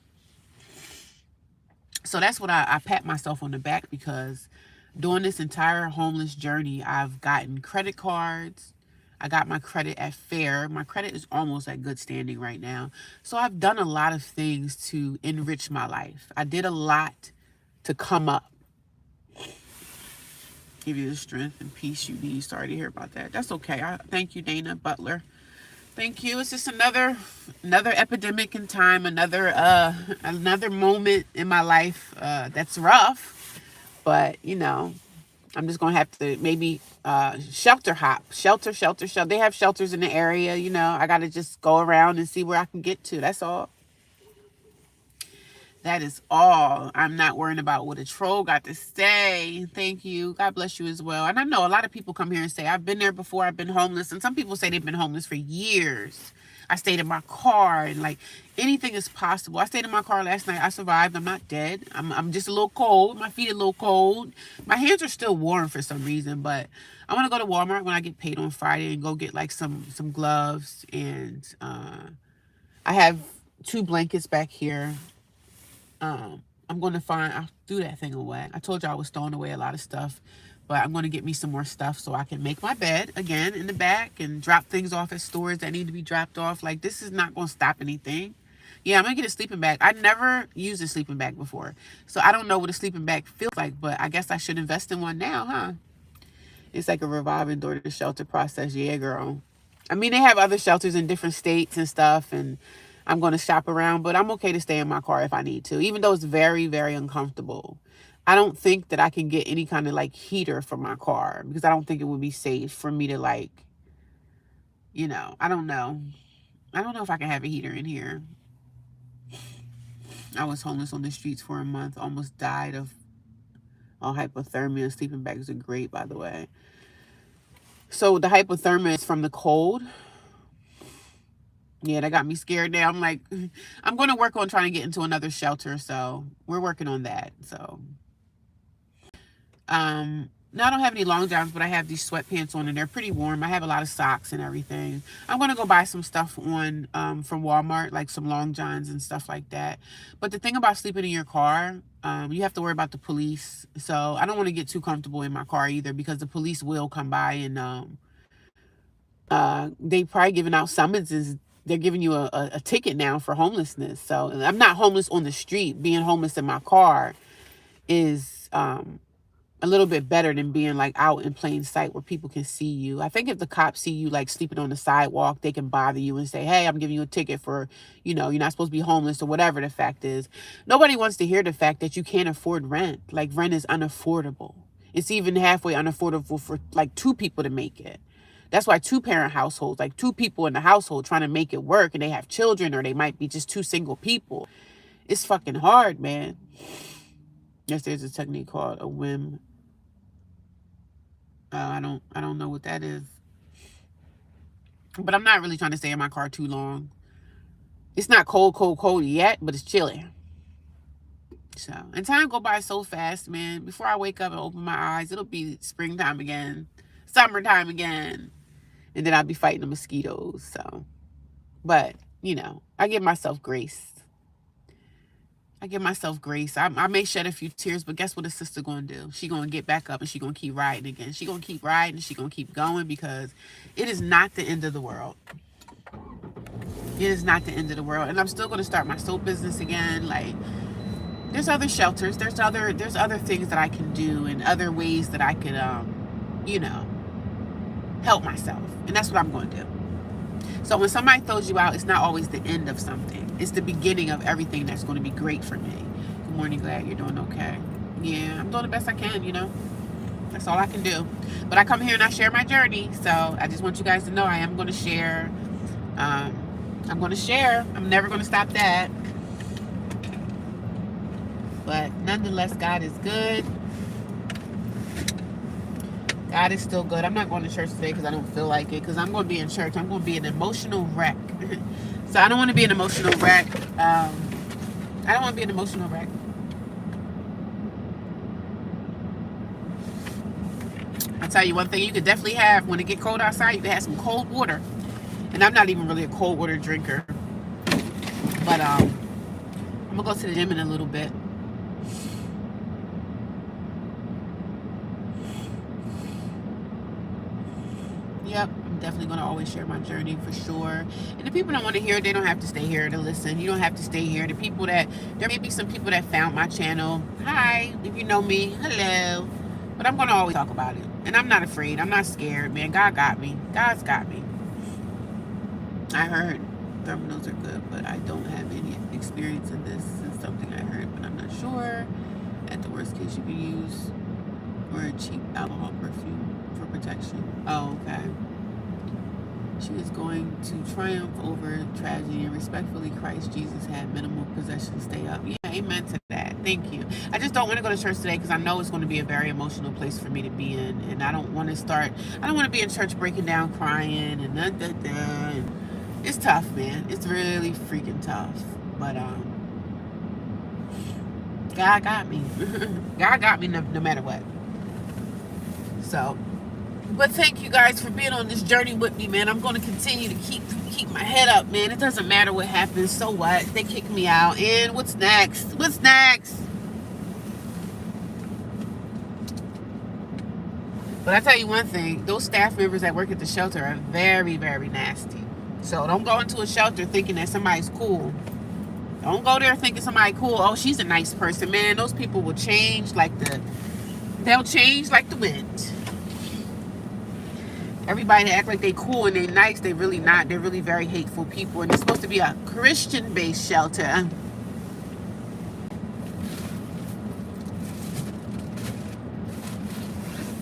A: So that's what I pat myself on the back, because during this entire homeless journey, I've gotten credit cards. I got my credit at fair. My credit is almost at good standing right now. So I've done a lot of things to enrich my life. I did a lot to come up. Give you the strength and peace you need. Sorry to hear about that. That's okay. Thank you, Dana Butler. Thank you. It's just another epidemic in time, another moment in my life that's rough. But I'm just gonna have to maybe shelter hop. Shelter. They have shelters in the area, I gotta just go around and see where I can get to. That's all. That is all. I'm not worrying about what a troll got to say. Thank you. God bless you as well. And I know a lot of people come here and say, I've been there before, I've been homeless. And some people say they've been homeless for years. I stayed in my car, and like anything is possible. I stayed in my car last night. I survived. I'm not dead. I'm just a little cold. My feet are a little cold. My hands are still warm for some reason, but I want to go to Walmart when I get paid on Friday and go get like some gloves, and I have 2 blankets back here. I'm going to I'll do that thing away. I told you I was throwing away a lot of stuff, but I'm going to get me some more stuff so I can make my bed again in the back and drop things off at stores that need to be dropped off. Like, this is not going to stop anything. Yeah, I'm going to get a sleeping bag. I never used a sleeping bag before, so I don't know what a sleeping bag feels like, but I guess I should invest in one now, huh? It's like a revolving door to shelter process. Yeah, girl. I mean, they have other shelters in different states and stuff, and I'm going to shop around, but I'm okay to stay in my car if I need to, even though it's very, very uncomfortable. I don't think that I can get any kind of like heater for my car because I don't think it would be safe for me to like, I don't know. I don't know if I can have a heater in here. I was homeless on the streets for a month, almost died of hypothermia. Sleeping bags are great, by the way. So the hypothermia is from the cold. Yeah, that got me scared now. I'm like, I'm going to work on trying to get into another shelter. So we're working on that. So, now I don't have any long johns, but I have these sweatpants on and they're pretty warm. I have a lot of socks and everything. I'm going to go buy some stuff on, from Walmart, like some long johns and stuff like that. But the thing about sleeping in your car, you have to worry about the police. So I don't want to get too comfortable in my car either because the police will come by and, they probably giving out summonses. They're giving you a ticket now for homelessness. So I'm not homeless on the street. Being homeless in my car is a little bit better than being like out in plain sight where people can see you. I think if the cops see you like sleeping on the sidewalk, they can bother you and say, hey, I'm giving you a ticket for, you're not supposed to be homeless or whatever the fact is. Nobody wants to hear the fact that you can't afford rent. Like, rent is unaffordable. It's even halfway unaffordable for like 2 people to make it. That's why 2-parent households, like 2 people in the household trying to make it work, and they have children, or they might be just 2 single people. It's fucking hard, man. Yes, there's a technique called a whim. I don't know what that is. But I'm not really trying to stay in my car too long. It's not cold yet, but it's chilly. So, and time go by so fast, man. Before I wake up and open my eyes, it'll be springtime again, summertime again. And then I'll be fighting the mosquitoes. So, but, I give myself grace. I may shed a few tears, but guess what a sister going to do? She going to get back up and she going to keep riding again. She going to keep riding. She going to keep going because it is not the end of the world. It is not the end of the world. And I'm still going to start my soap business again. Like, there's other shelters. There's other things that I can do and other ways that I could, help myself. And that's what I'm going to do. So when somebody throws you out, it's not always the end of something. It's the beginning of everything that's going to be great for me. Good morning, glad you're doing okay. Yeah, I'm doing the best I can, That's all I can do. But I come here and I share my journey. So I just want you guys to know I am going to share. I'm going to share. I'm never going to stop that. But nonetheless, God is good. God is still good. I'm not going to church today because I don't feel like it. Because I'm going to be in church. I'm going to be an emotional wreck. So I don't want to be an emotional wreck. I don't want to be an emotional wreck. I'll tell you one thing you could definitely have when it get cold outside. You can have some cold water. And I'm not even really a cold water drinker. But I'm going to go to the gym in a little bit. Yep, I'm definitely going to always share my journey for sure. And the people that want to hear it, they don't have to stay here to listen. You don't have to stay here. There may be some people that found my channel. Hi, if you know me, hello. But I'm going to always talk about it. And I'm not afraid. I'm not scared, man. God got me. God's got me. I heard terminals are good, but I don't have any experience in this. It's something I heard, but I'm not sure. At the worst case, you can use or a cheap alcohol perfume for protection. Oh, okay. She is going to triumph over tragedy, and respectfully, Christ Jesus had minimal possessions stay up. Yeah, amen to that. Thank you. I just don't want to go to church today because I know it's going to be a very emotional place for me to be in, and I don't want to be in church breaking down crying and It's tough, man. It's really freaking tough. But God got me. God got me no matter what. So, but thank you guys for being on this journey with me, man. I'm going to continue to keep my head up, man. It doesn't matter what happens. So what? They kick me out. And what's next? What's next? But I tell you one thing, those staff members that work at the shelter are very, very nasty. So don't go into a shelter thinking that somebody's cool. Don't go there thinking somebody cool. Oh, she's a nice person, man. Those people will change they'll change like the wind. Everybody act like they cool and they nice. They really not. They're really very hateful people. And it's supposed to be a Christian-based shelter.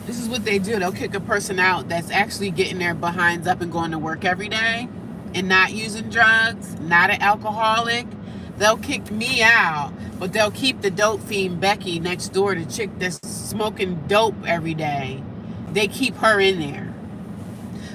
A: This is what they do. They'll kick a person out that's actually getting their behinds up and going to work every day and not using drugs, not an alcoholic. They'll kick me out, but they'll keep the dope fiend Becky next door, the chick that's smoking dope every day. They keep her in there.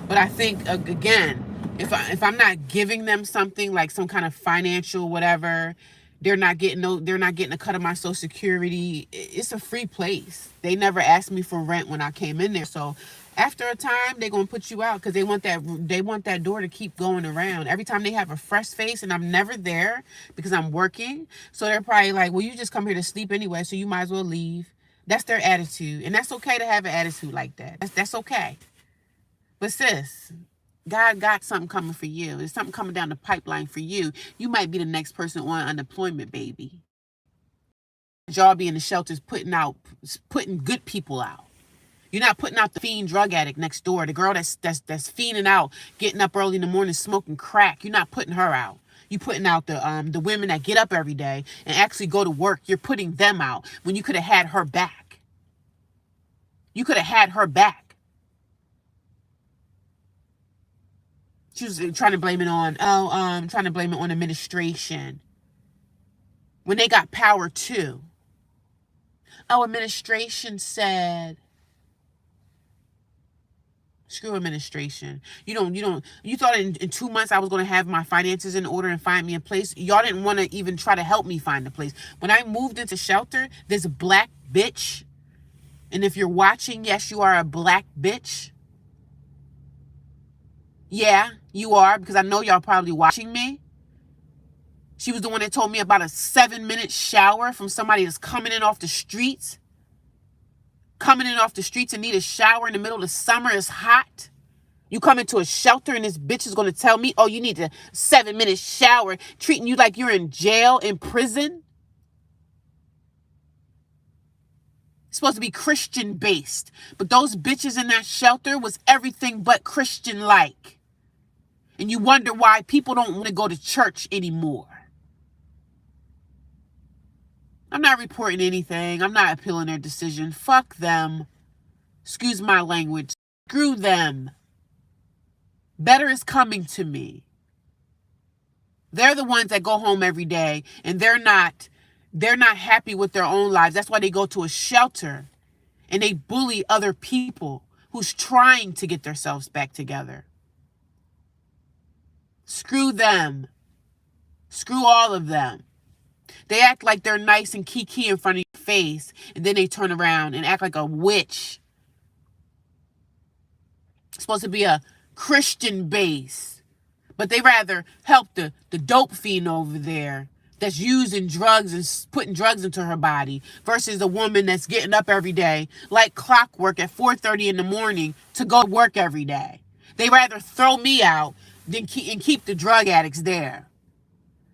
A: But I think, again, if I'm not giving them something like some kind of financial whatever, they're not getting a cut of my Social Security. It's a free place. They never asked me for rent when I came in there. So after a time, they're gonna put you out because they want that door to keep going around. Every time they have a fresh face, and I'm never there because I'm working. So they're probably like, well, you just come here to sleep anyway, so you might as well leave. That's their attitude, and that's okay to have an attitude like that. That's okay. But sis, God got something coming for you. There's something coming down the pipeline for you. You might be the next person on unemployment, baby. Y'all be in the shelters putting good people out. You're not putting out the fiend drug addict next door, the girl that's fiending out, getting up early in the morning smoking crack. You're not putting her out. You putting out the women that get up every day and actually go to work. You're putting them out when you could have had her back. You could have had her back. She was trying to blame it on administration. When they got power too. Oh, administration said. Screw administration. You thought in 2 months I was going to have my finances in order and find me a place? Y'all didn't want to even try to help me find a place. When I moved into shelter, there's a black bitch. And if you're watching, yes, you are a black bitch. Yeah, you are, because I know y'all probably watching me. She was the one that told me about a 7-minute shower from somebody that's coming in off the streets. Coming in off the streets and need a shower in the middle of the summer. It's hot. You come into a shelter and this bitch is going to tell me, oh, you need a 7-minute shower, treating you like you're in jail, in prison. It's supposed to be Christian-based. But those bitches in that shelter was everything but Christian-like. And you wonder why people don't want to go to church anymore. I'm not reporting anything. I'm not appealing their decision. Fuck them. Excuse my language. Screw them. Better is coming to me. They're the ones that go home every day and they're not happy with their own lives. That's why they go to a shelter and they bully other people who's trying to get themselves back together. Screw them. Screw all of them. They act like they're nice and kiki in front of your face, and then they turn around and act like a witch. It's supposed to be a Christian base, but they rather help the dope fiend over there that's using drugs and putting drugs into her body versus a woman that's getting up every day like clockwork at 4:30 in the morning to go to work every day. They rather throw me out than keep the drug addicts there.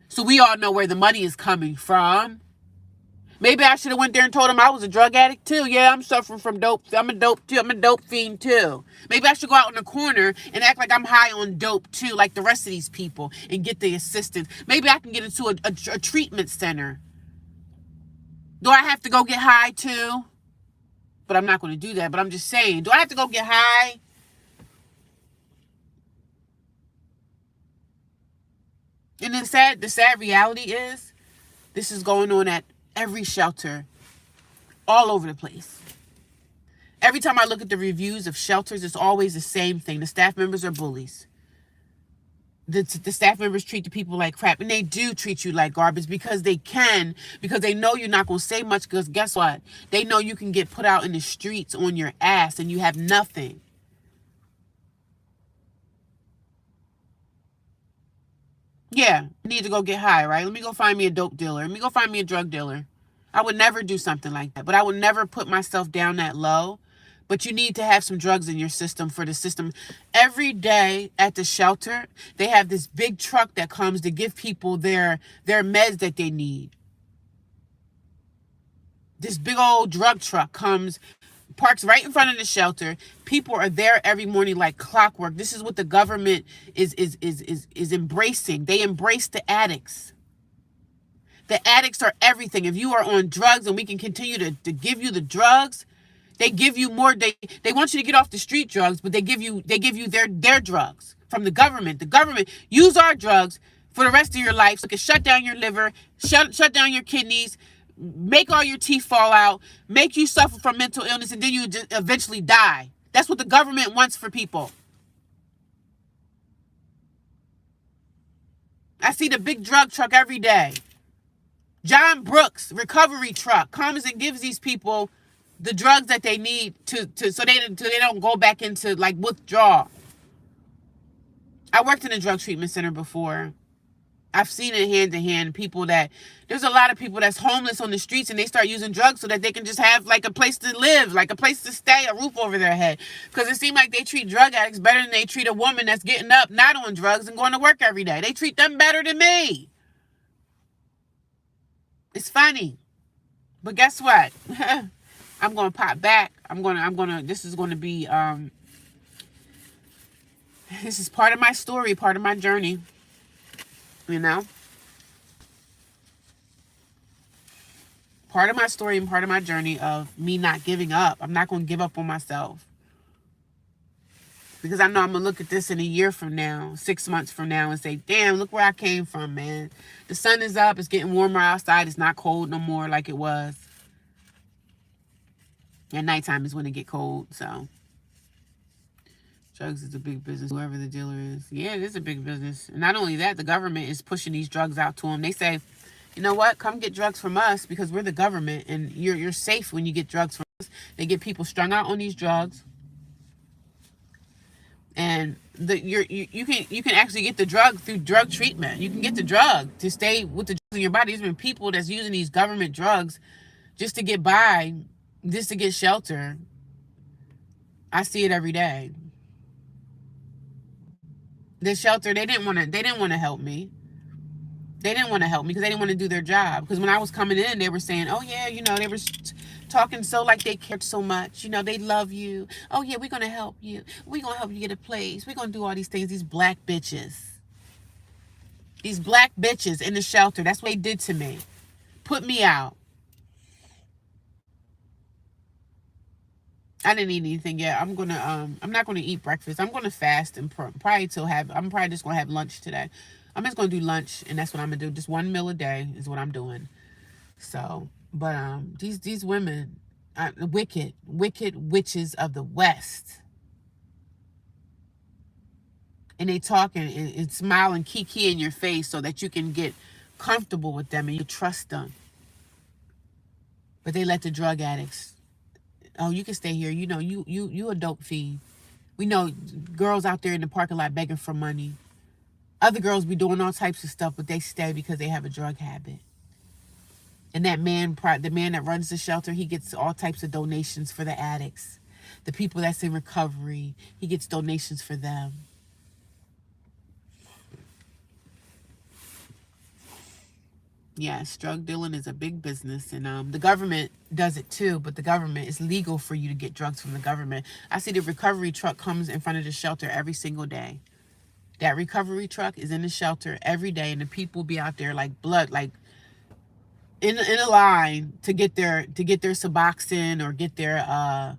A: So we all know where the money is coming from. Maybe I should have went there and told them I was a drug addict too. Yeah, I'm suffering from dope. I'm a dope too. I'm a dope fiend too. Maybe I should go out in the corner and act like I'm high on dope too, like the rest of these people, and get the assistance. Maybe I can get into a treatment center. Do I have to go get high too? But I'm not going to do that. But I'm just saying, do I have to go get high? And the sad reality is, this is going on at every shelter, all over the place. Every time I look at the reviews of shelters, it's always the same thing. The staff members are bullies. the staff members treat the people like crap, and they do treat you like garbage because they can, because they know you're not going to say much, because guess what? They know you can get put out in the streets on your ass and you have nothing. Yeah, I need to go get high, right? Let me go find me a dope dealer. Let me go find me a drug dealer. I would never do something like that, but I would never put myself down that low. But you need to have some drugs in your system for the system. Every day at the shelter, they have this big truck that comes to give people their meds that they need. This big old drug truck comes, parks right in front of the shelter. People are there every morning like clockwork. This is what the government is embracing. They embrace the addicts. The addicts are everything. If you are on drugs and we can continue to give you the drugs, they give you more. They want you to get off the street drugs, but they give you their drugs from the government. The government use our drugs for the rest of your life, so it can shut down your liver, shut down your kidneys, make all your teeth fall out, make you suffer from mental illness, and then you just eventually die. That's what the government wants for people. I see the big drug truck every day. John Brooks recovery truck comes and gives these people the drugs that they need to so they don't go back into like withdrawal. I worked in a drug treatment center before. I've seen it hand to hand. There's a lot of people that's homeless on the streets, and they start using drugs so that they can just have like a place to live, like a place to stay, a roof over their head. Because it seems like they treat drug addicts better than they treat a woman that's getting up, not on drugs, and going to work every day. They treat them better than me. It's funny. But guess what? I'm going to pop back. This is going to be, this is part of my story, part of my journey, you know? Part of my story and part of my journey of me not giving up. I'm not going to give up on myself. Because I know I'm going to look at this in a year from now, 6 months from now, and say, damn, look where I came from, man. The sun is up. It's getting warmer outside. It's not cold no more like it was. At nighttime is when it get cold, so. Drugs is a big business, whoever the dealer is. Yeah, it is a big business. And not only that, the government is pushing these drugs out to them. They say, you know what? Come get drugs from us because we're the government, and you're safe when you get drugs from us. They get people strung out on these drugs. And you can actually get the drug through drug treatment. You can get the drug to stay with the drugs in your body. There's been people that's using these government drugs just to get by, just to get shelter. I see it every day. The shelter, they didn't want to help me. They didn't want to help me because they didn't want to do their job. Because when I was coming in, they were saying, oh yeah, they were talking so like they cared so much. They love you. Oh yeah, we're going to help you. We're going to help you get a place. We're going to do all these things. These black bitches. These black bitches in the shelter. That's what they did to me. Put me out. I didn't eat anything yet. I'm not gonna eat breakfast. I'm gonna fast and I'm probably just gonna have lunch today. I'm just gonna do lunch, and that's what I'm gonna do. Just one meal a day is what I'm doing. So, but these women, wicked witches of the West, and they talking and smile and kiki in your face so that you can get comfortable with them and you trust them. But they let the drug addicts. Oh, you can stay here. You a dope fiend. We know girls out there in the parking lot begging for money. Other girls be doing all types of stuff, but they stay because they have a drug habit. And the man that runs the shelter, he gets all types of donations for the addicts. The people that's in recovery, he gets donations for them. Yes, drug dealing is a big business, and the government does it too, but the government, is legal for you to get drugs from the government. I see the recovery truck comes in front of the shelter every single day. That recovery truck is in the shelter every day, and the people be out there like blood, like in a line to get their Suboxone or get their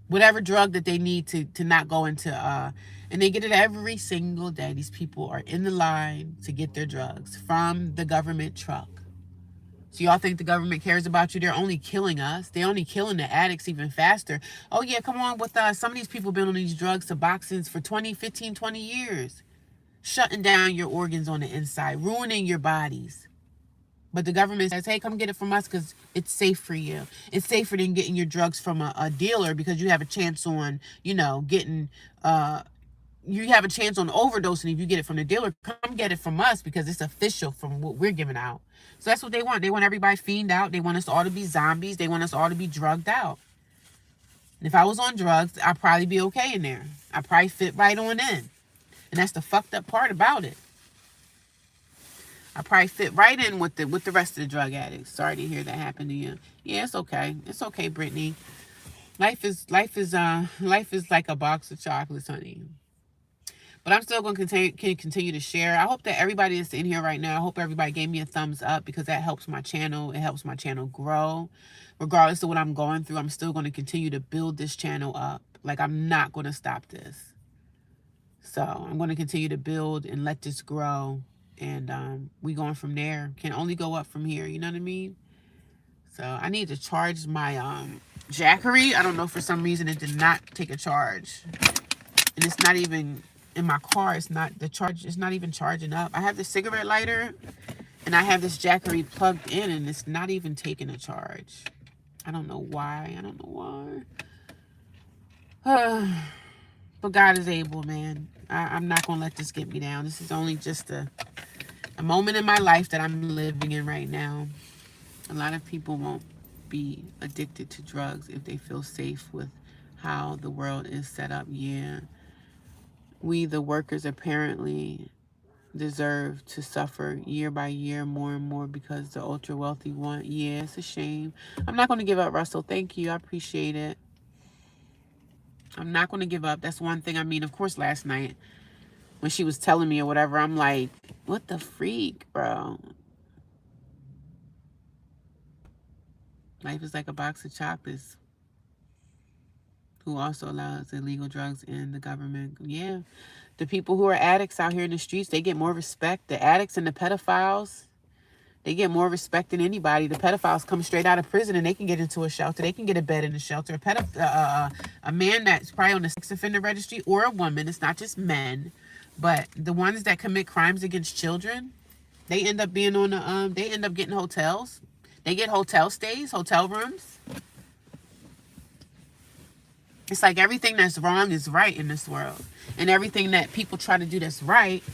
A: whatever drug that they need to not go into and they get it every single day. These people are in the line to get their drugs from the government truck. So y'all think the government cares about you? They're only killing us. They're only killing the addicts even faster. Oh yeah, come on with us. Some of these people have been on these drugs, Suboxones, for 20 years. shutting down your organs on the inside, ruining your bodies. But the government says, hey, come get it from us because it's safe for you. It's safer than getting your drugs from a dealer because you have a chance on, getting, you have a chance on overdosing if you get it from the dealer. Come get it from us because it's official from what we're giving out. So that's what they want. They want everybody fiend out. They want us all to be zombies. They want us all to be drugged out. And if I was on drugs, I'd probably be okay in there. I'd probably fit right on in. And that's the fucked up part about it. I probably fit right in with the rest of the drug addicts. Sorry to hear that happen to you. Yeah, it's okay. It's okay, Brittany. Life is like a box of chocolates, honey. But I'm still going to continue to share. I hope that everybody that's in here right now, I hope everybody gave me a thumbs up because that helps my channel. It helps my channel grow. Regardless of what I'm going through, I'm still going to continue to build this channel up. Like, I'm not going to stop this. So I'm going to continue to build and let this grow. And we going from there. Can only go up from here. You know what I mean? So I need to charge my Jackery. I don't know, for some reason it did not take a charge. And it's not even in my car. It's not even charging up. I have the cigarette lighter and I have this Jackery plugged in and it's not even taking a charge. I don't know why. But God is able, man. I'm not going to let this get me down. This is only just a moment in my life that I'm living in right now. A lot of people won't be addicted to drugs if they feel safe with how the world is set up. Yeah. We, the workers, apparently deserve to suffer year by year more and more because the ultra wealthy want. Yeah, it's a shame. I'm not going to give up, Russell. Thank you. I appreciate it. I'm not going to give up. That's one thing. I mean, of course, last night when she was telling me or whatever, I'm like, what the freak, bro? Life is like a box of chocolates. Who also allows illegal drugs in the government. Yeah. The people who are addicts out here in the streets, they get more respect. The addicts and the pedophiles, they get more respect than anybody. The pedophiles come straight out of prison and they can get into a shelter. They can get a bed in a shelter. A man that's probably on the sex offender registry, or a woman, it's not just men, but the ones that commit crimes against children, they end up being on the they end up getting hotels. They get hotel stays, hotel rooms. It's like everything that's wrong is right in this world. And everything that people try to do that's right,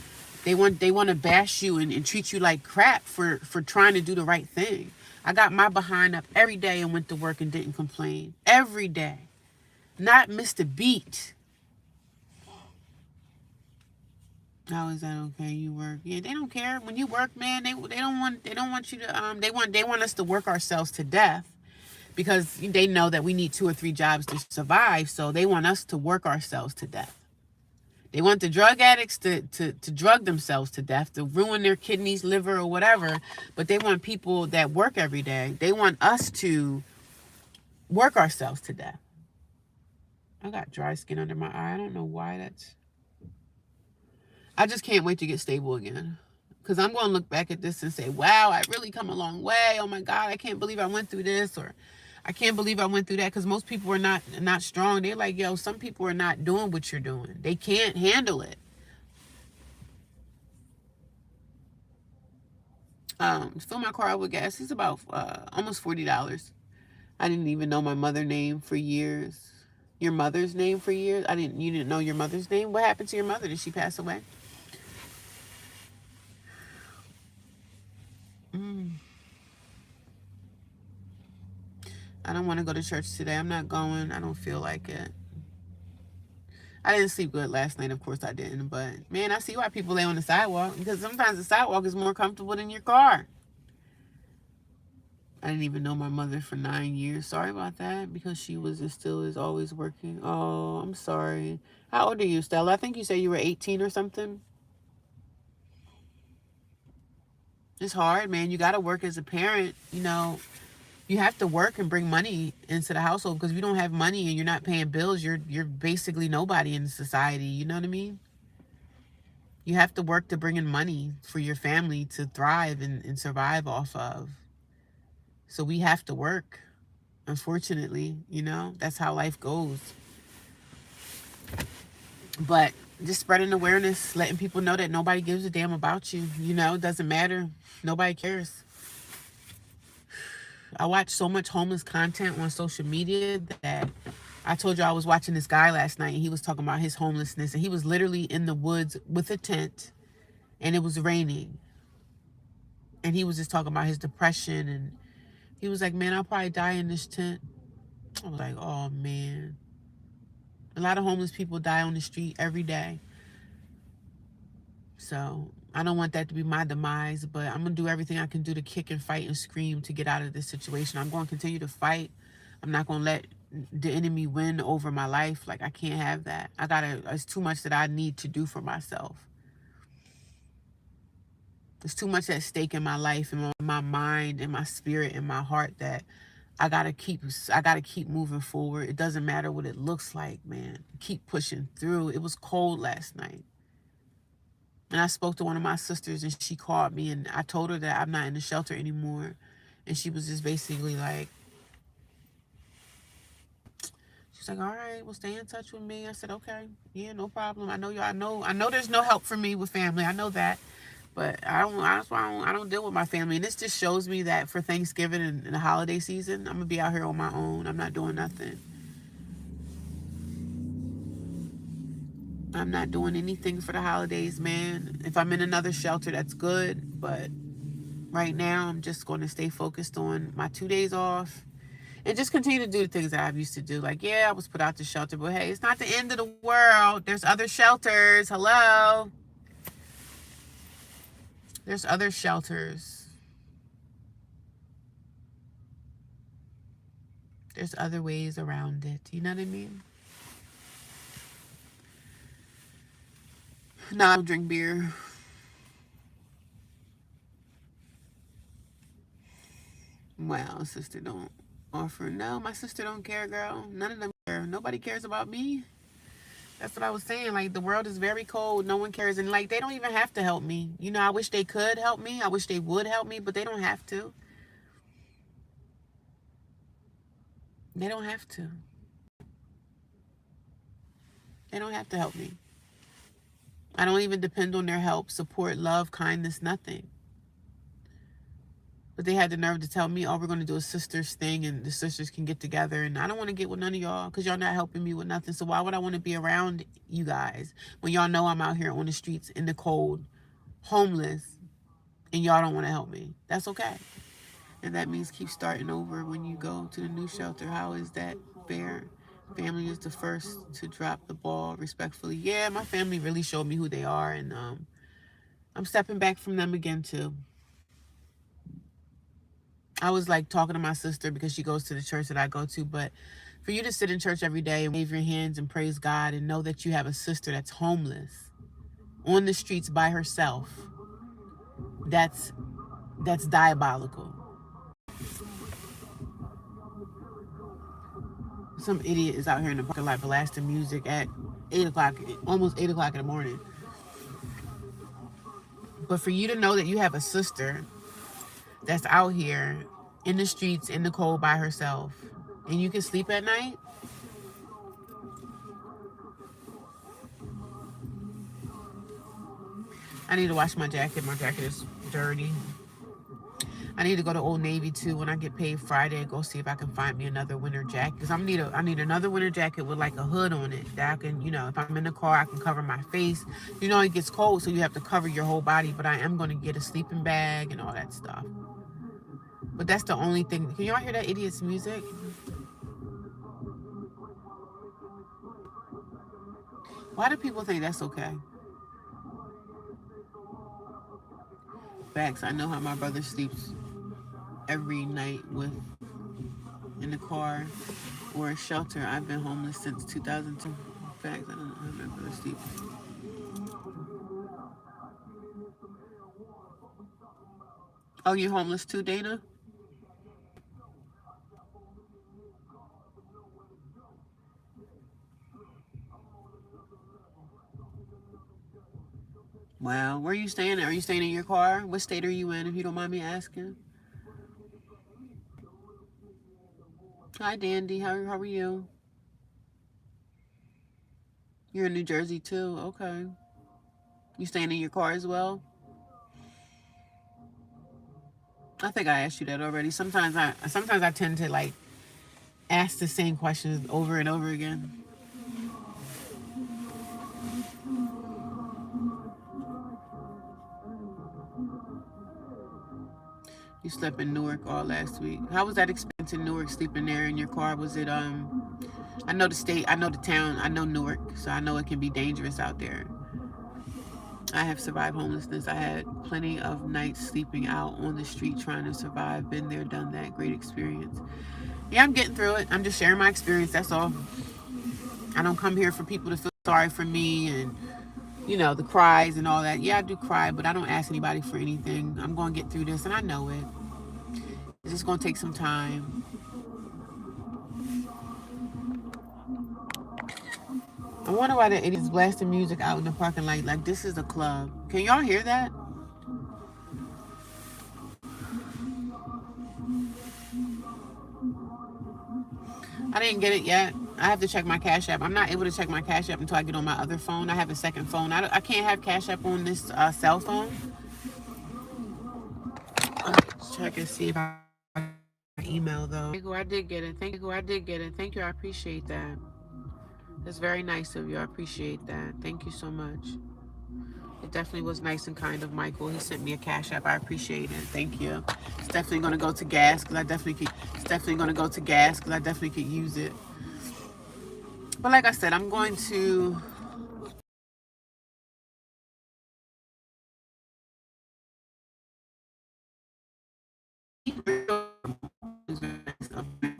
A: they want to bash you and treat you like crap for trying to do the right thing. I got my behind up every day and went to work and didn't complain. Every day. Not missed a beat. How is that okay? You work. Yeah, they don't care. When you work, man, they don't want you to they want us to work ourselves to death. Because they know that we need 2 or 3 jobs to survive, so they want us to work ourselves to death. They want the drug addicts to drug themselves to death, to ruin their kidneys, liver, or whatever, but they want people that work every day. They want us to work ourselves to death. I got dry skin under my eye. I don't know why that's... I just can't wait to get stable again. Because I'm going to look back at this and say, wow, I really come a long way. Oh, my God, I can't believe I went through this, or I can't believe I went through that. Because most people are not strong. They're like, yo, some people are not doing what you're doing. They can't handle it. Fill my car up with gas. It's about almost $40. I didn't even know my mother's name for years. Your mother's name for years? You didn't know your mother's name? What happened to your mother? Did she pass away? I don't want to go to church today. I'm not going. I don't feel like it. I didn't sleep good last night. Of course I didn't. But, man, I see why people lay on the sidewalk. Because sometimes the sidewalk is more comfortable than your car. I didn't even know my mother for 9 years. Sorry about that. Because she was and still is always working. Oh, I'm sorry. How old are you, Stella? I think you said you were 18 or something. It's hard, man. You got to work as a parent, You have to work and bring money into the household, because if you don't have money and you're not paying bills, you're basically nobody in society. You know what I mean? You have to work to bring in money for your family to thrive and survive off of. So we have to work, unfortunately. That's how life goes. But Just spreading awareness, letting people know that nobody gives a damn about you. You know, it doesn't matter. Nobody cares. I watch so much homeless content on social media that I told you I was watching this guy last night and he was talking about his homelessness, and he was literally in the woods with a tent and it was raining, and he was just talking about his depression, and he was like, man, I'll probably die in this tent. I was like, oh man. A lot of homeless people die on the street every day. So I don't want that to be my demise, but I'm going to do everything I can do to kick and fight and scream to get out of this situation. I'm going to continue to fight. I'm not going to let the enemy win over my life. Like, I can't have that. It's too much that I need to do for myself. There's too much at stake in my life and my mind and my spirit and my heart that I gotta keep moving forward. It doesn't matter what it looks like, man. Keep pushing through. It was cold last night. And I spoke to one of my sisters and she called me and I told her that I'm not in the shelter anymore. And she was just basically like, she's like, all right, well, stay in touch with me. I said, okay, yeah, no problem. I know you. I know there's no help for me with family. I know that. But that's why I don't deal with my family. And this just shows me that for Thanksgiving and the holiday season, I'm going to be out here on my own. I'm not doing nothing. I'm not doing anything for the holidays, man. If I'm in another shelter, that's good. But right now, I'm just going to stay focused on my 2 days off and just continue to do the things that I used to do. Like, yeah, I was put out the shelter, but hey, it's not the end of the world. There's other shelters. Hello. There's other shelters. There's other ways around it. You know what I mean? No, I don't drink beer. Well, sister don't offer. No, my sister don't care, girl. None of them care. Nobody cares about me. That's what I was saying. Like, the world is very cold. No one cares. And, like, they don't even have to help me. You know, I wish they could help me. I wish they would help me, but they don't have to. They don't have to. They don't have to help me. I don't even depend on their help, support, love, kindness, nothing. But they had the nerve to tell me, oh, we're going to do a sisters thing and the sisters can get together. And I don't want to get with none of y'all because y'all not helping me with nothing. So why would I want to be around you guys when y'all know I'm out here on the streets in the cold, homeless, and y'all don't want to help me? That's okay. And that means keep starting over when you go to the new shelter. How is that fair? Family is the first to drop the ball respectfully. Yeah, my family really showed me who they are, and I'm stepping back from them again too. I was like talking to my sister because she goes to the church that I go to, but for you to sit in church every day and wave your hands and praise God and know that you have a sister that's homeless on the streets by herself, that's that's diabolical. Some idiot is out here in the parking lot blasting music at 8 o'clock, almost 8 o'clock in the morning. But for you to know that you have a sister that's out here in the streets in the cold by herself and you can sleep at night. I need to wash my jacket. My jacket is dirty. I need to go to Old Navy too when I get paid Friday and go see if I can find me another winter jacket. Because I need another winter jacket with like a hood on it that I can, if I'm in the car, I can cover my face. It gets cold, so you have to cover your whole body. But I am going to get a sleeping bag and all that stuff. But that's the only thing. Can y'all hear that idiot's music? Why do people think that's okay? Facts. I know how my brother sleeps every night with in the car or a shelter. I've been homeless since 2002. Facts. I don't know how my brother sleeps. Oh, you're homeless too, Dana? Wow. Where are you staying at? Are you staying in your car? What state are you in, if you don't mind me asking? Hi, Dandy. How are you? You're in New Jersey too. Okay. You staying in your car as well? I think I asked you that already. Sometimes I tend to like ask the same questions over and over again. You slept in Newark all last week. How was that experience in Newark, sleeping there in your car? Was it I know the state, I know the town, I know Newark, so I know it can be dangerous out there. I have survived homelessness. I had plenty of nights sleeping out on the street trying to survive. Been there, done that. Great experience. Yeah, I'm getting through it. I'm just sharing my experience. That's all. I don't come here for people to feel sorry for me and, the cries and all that. Yeah, I do cry, but I don't ask anybody for anything. I'm going to get through this, and I know it. It's just going to take some time. I wonder why the idiots blasting music out in the parking lot. Like, this is a club. Can y'all hear that? I didn't get it yet. I have to check my Cash App. I'm not able to check my Cash App until I get on my other phone. I have a second phone. I can't have Cash App on this cell phone. Let's check and see if I email though. Thank you. I did get it. Thank you. I did get it. Thank you. I appreciate that. That's very nice of you. I appreciate that. Thank you so much. It definitely was nice and kind of Michael. He sent me a Cash App. I appreciate it. Thank you. It's definitely going to go to gas because I definitely could. It's definitely going to go to gas because I definitely could use it. But like I said, I'm going to.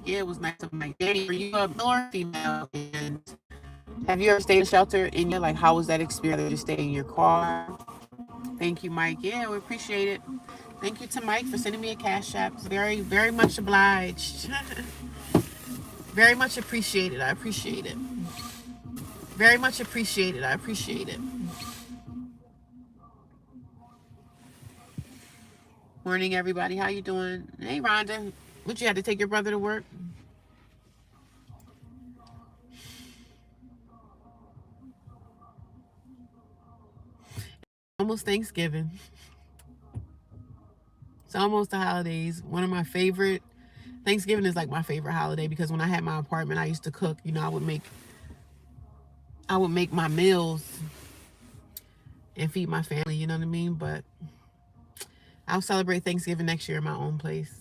A: Yeah, it was nice of Mike. Danny, are you a male or female? And have you ever stayed in a shelter? And you're like, how was that experience? Just stay in your car. Thank you, Mike. Yeah, we appreciate it. Thank you to Mike for sending me a Cash App. Very, very much obliged. Very much appreciated. I appreciate it. Very much appreciated. I appreciate it. Morning, everybody. How you doing? Hey, Rhonda. What, you had to take your brother to work? Almost Thanksgiving. It's almost the holidays. One of my favorite. Thanksgiving is like my favorite holiday because when I had my apartment, I used to cook. I would make my meals and feed my family. You know what I mean? But I'll celebrate Thanksgiving next year in my own place.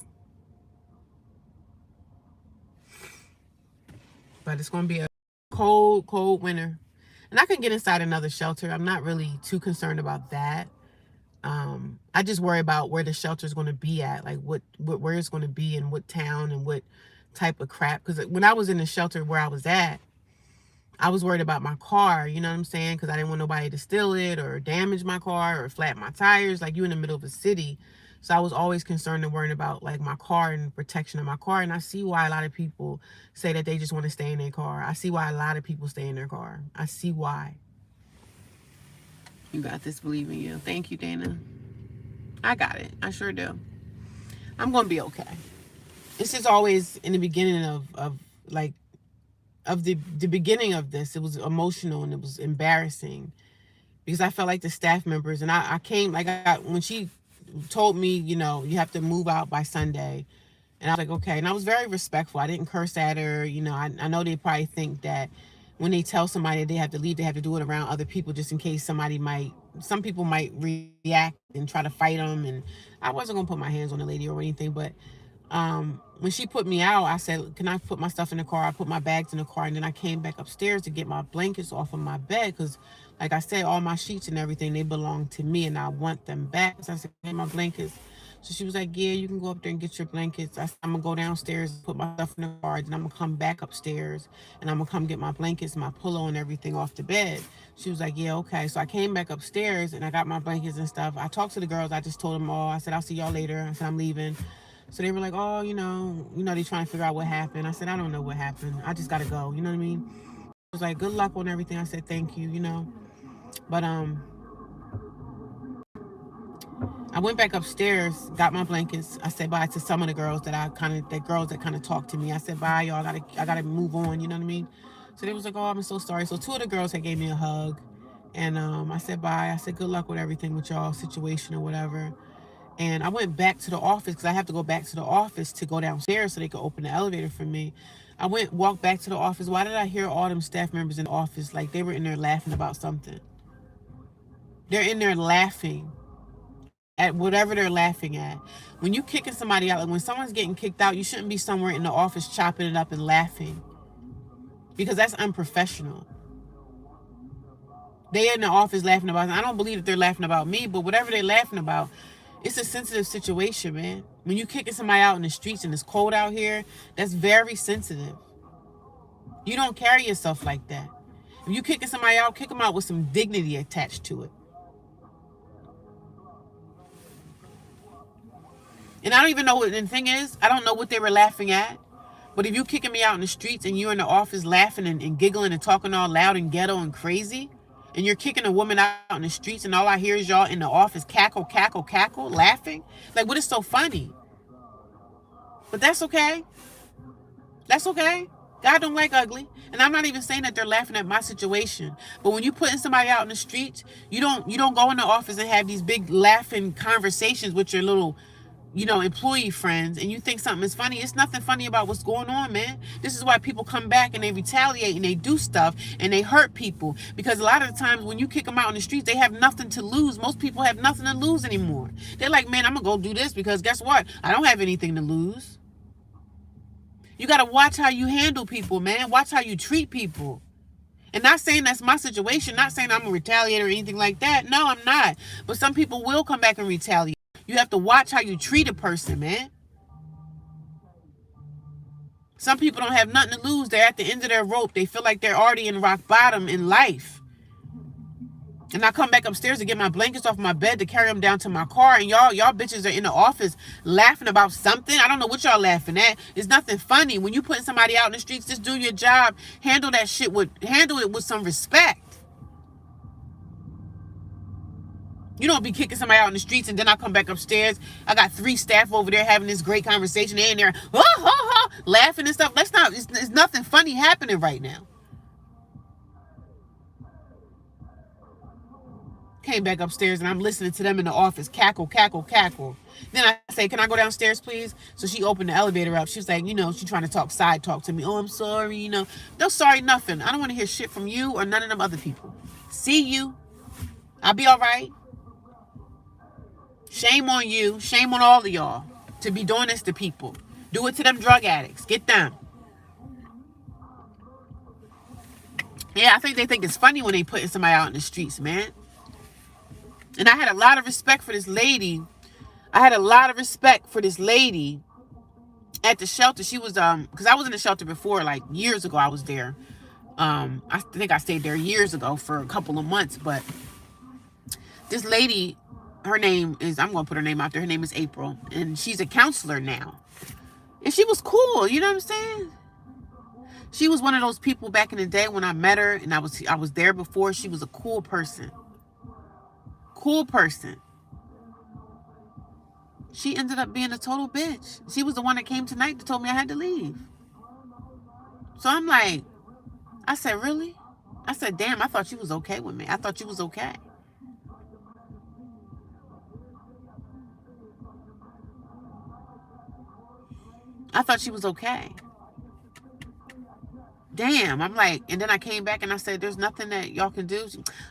A: But it's going to be a cold, cold winter. And I can get inside another shelter. I'm not really too concerned about that. I just worry about where the shelter is going to be at, like where it's going to be and what town and what type of crap. Because when I was in the shelter where I was at, I was worried about my car, you know what I'm saying? Because I didn't want nobody to steal it or damage my car or flat my tires. Like, you in the middle of a city. So I was always concerned and worried about like my car and protection of my car. And I see why a lot of people say that they just want to stay in their car. I see why a lot of people stay in their car. I see why. You got this, believe in you. Thank you, Dana. I got it. I sure do. I'm going to be okay. It's just always in the beginning of like, of the beginning of this, it was emotional and it was embarrassing because I felt like the staff members, and I came, like, when she told me, you have to move out by Sunday, and I was like, okay. And I was very respectful. I didn't curse at her. I know they probably think that when they tell somebody they have to leave, they have to do it around other people just in case some people might react and try to fight them. And I wasn't going to put my hands on the lady or anything, but when she put me out, I said, can I put my stuff in the car? I put my bags in the car, and then I came back upstairs to get my blankets off of my bed because, like I said, all my sheets and everything, they belong to me, and I want them back. So I said, get my blankets. So she was like, yeah, you can go up there and get your blankets. I said, I'm going to go downstairs, put my stuff in the car, then I'm going to come back upstairs, and I'm going to come get my blankets, my pillow, and everything off the bed. She was like, yeah, okay. So I came back upstairs, and I got my blankets and stuff. I talked to the girls. I just told them all. I said, I'll see y'all later. I said, I'm leaving. So they were like, oh, they trying to figure out what happened. I said, I don't know what happened. I just got to go. You know what I mean? I was like, good luck on everything. I said, thank you. But I went back upstairs, got my blankets. I said bye to some of the girls that kind of talked to me. I said, bye, y'all. I gotta move on. You know what I mean? So they was like, oh, I'm so sorry. So two of the girls had gave me a hug. And I said bye. I said good luck with everything with y'all situation or whatever. And I went back to the office because I have to go back to the office to go downstairs so they could open the elevator for me. I walked back to the office. Why did I hear all them staff members in the office like they were in there laughing about something? They're in there laughing at whatever they're laughing at. When you kicking somebody out, like when someone's getting kicked out, you shouldn't be somewhere in the office chopping it up and laughing because that's unprofessional. They in the office laughing about it. I don't believe that they're laughing about me, but whatever they're laughing about, it's a sensitive situation, man. When you kicking somebody out in the streets and it's cold out here, that's very sensitive. You don't carry yourself like that. If you kicking somebody out, kick them out with some dignity attached to it. And I don't even know what the thing is. I don't know what they were laughing at. But if you kicking me out in the streets and you're in the office laughing and giggling and talking all loud and ghetto and crazy, and you're kicking a woman out in the streets and all I hear is y'all in the office cackle, cackle, cackle, laughing. Like, what is so funny? But that's okay. That's okay. God don't like ugly. And I'm not even saying that they're laughing at my situation. But when you putting somebody out in the streets, you don't go in the office and have these big laughing conversations with your little, employee friends, and you think something is funny. It's nothing funny about what's going on, man. This is why people come back and they retaliate and they do stuff and they hurt people, because a lot of the times when you kick them out in the streets, they have nothing to lose. Most people have nothing to lose anymore. They're like, man, I'm gonna go do this because guess what? I don't have anything to lose. You got to watch how you handle people, man. Watch how you treat people. And not saying that's my situation, not saying I'm a retaliator or anything like that. No, I'm not. But some people will come back and retaliate. You have to watch how you treat a person, man. Some people don't have nothing to lose. They're at the end of their rope. They feel like they're already in rock bottom in life. And I come back upstairs to get my blankets off my bed to carry them down to my car. And y'all bitches are in the office laughing about something. I don't know what y'all laughing at. It's nothing funny. When you putting somebody out in the streets, just do your job. Handle it with some respect. You don't be kicking somebody out in the streets and then I come back upstairs. I got 3 staff over there having this great conversation. They in there laughing and stuff. It's nothing funny happening right now. Came back upstairs and I'm listening to them in the office cackle, cackle, cackle. Then I say, can I go downstairs, please? So she opened the elevator up. She was like, she trying to side talk to me. Oh, I'm sorry, No sorry, nothing. I don't want to hear shit from you or none of them other people. See you. I'll be all right. Shame on you. Shame on all of y'all to be doing this to people. Do it to them drug addicts. Get them. Yeah, I think they think it's funny when they putting somebody out in the streets, man. And I had a lot of respect for this lady. at the shelter. She was because I was in the shelter before, like years ago. I was there. I think I stayed there years ago for a couple of months. But this lady, her name is, I'm gonna put her name out there. Her name is April, and she's a counselor now. And she was cool. You know what I'm saying? She was one of those people back in the day when I met her, and I was there before. She was a cool person. Cool person. She ended up being a total bitch. She was the one that came tonight that told me I had to leave. So I'm like, I said, really? I said, damn, I thought you was okay with me. I thought you was okay. I thought she was okay. Damn, I'm like, and then I came back and I said, there's nothing that y'all can do.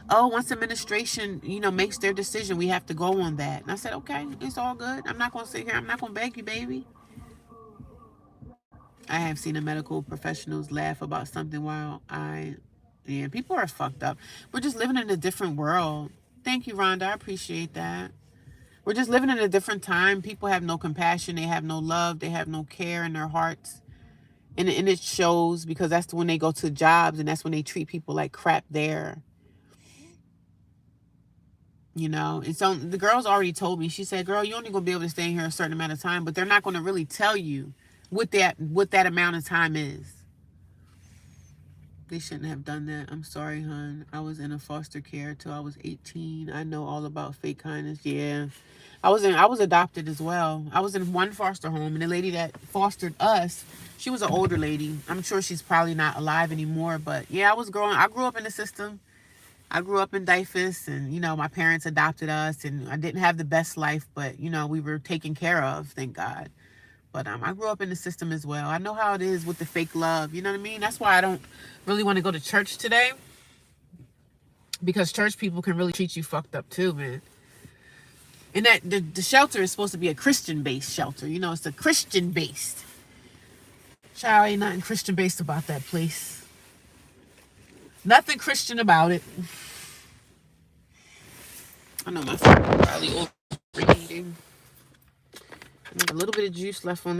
A: Oh, once administration, makes their decision, we have to go on that. And I said, okay, it's all good. I'm not going to sit here. I'm not going to beg you, baby. I have seen the medical professionals laugh about something while people are fucked up. We're just living in a different world. Thank you, Rhonda. I appreciate that. We're just living in a different time. People have no compassion. They have no love. They have no care in their hearts. And it shows, because that's when they go to jobs and that's when they treat people like crap there. And so the girl's already told me, she said, girl, you're only going to be able to stay in here a certain amount of time, but they're not going to really tell you what that amount of time is. They shouldn't have done that. I'm sorry, hon. I was in a foster care till I was 18. I know all about fake kindness. Yeah. I was adopted as well. I was in one foster home, and the lady that fostered us, she was an older lady. I'm sure she's probably not alive anymore, but yeah, I grew up in the system. I grew up in Dyfus, and my parents adopted us, and I didn't have the best life, but we were taken care of, thank God. But I grew up in the system as well. I know how it is with the fake love. You know what I mean? That's why I don't really want to go to church today, because church people can really treat you fucked up too, man. And that the shelter is supposed to be a Christian-based shelter. It's a Christian-based. Child, ain't nothing Christian-based about that place. Nothing Christian about it. I know my phone probably overheating. A little bit of juice left on this.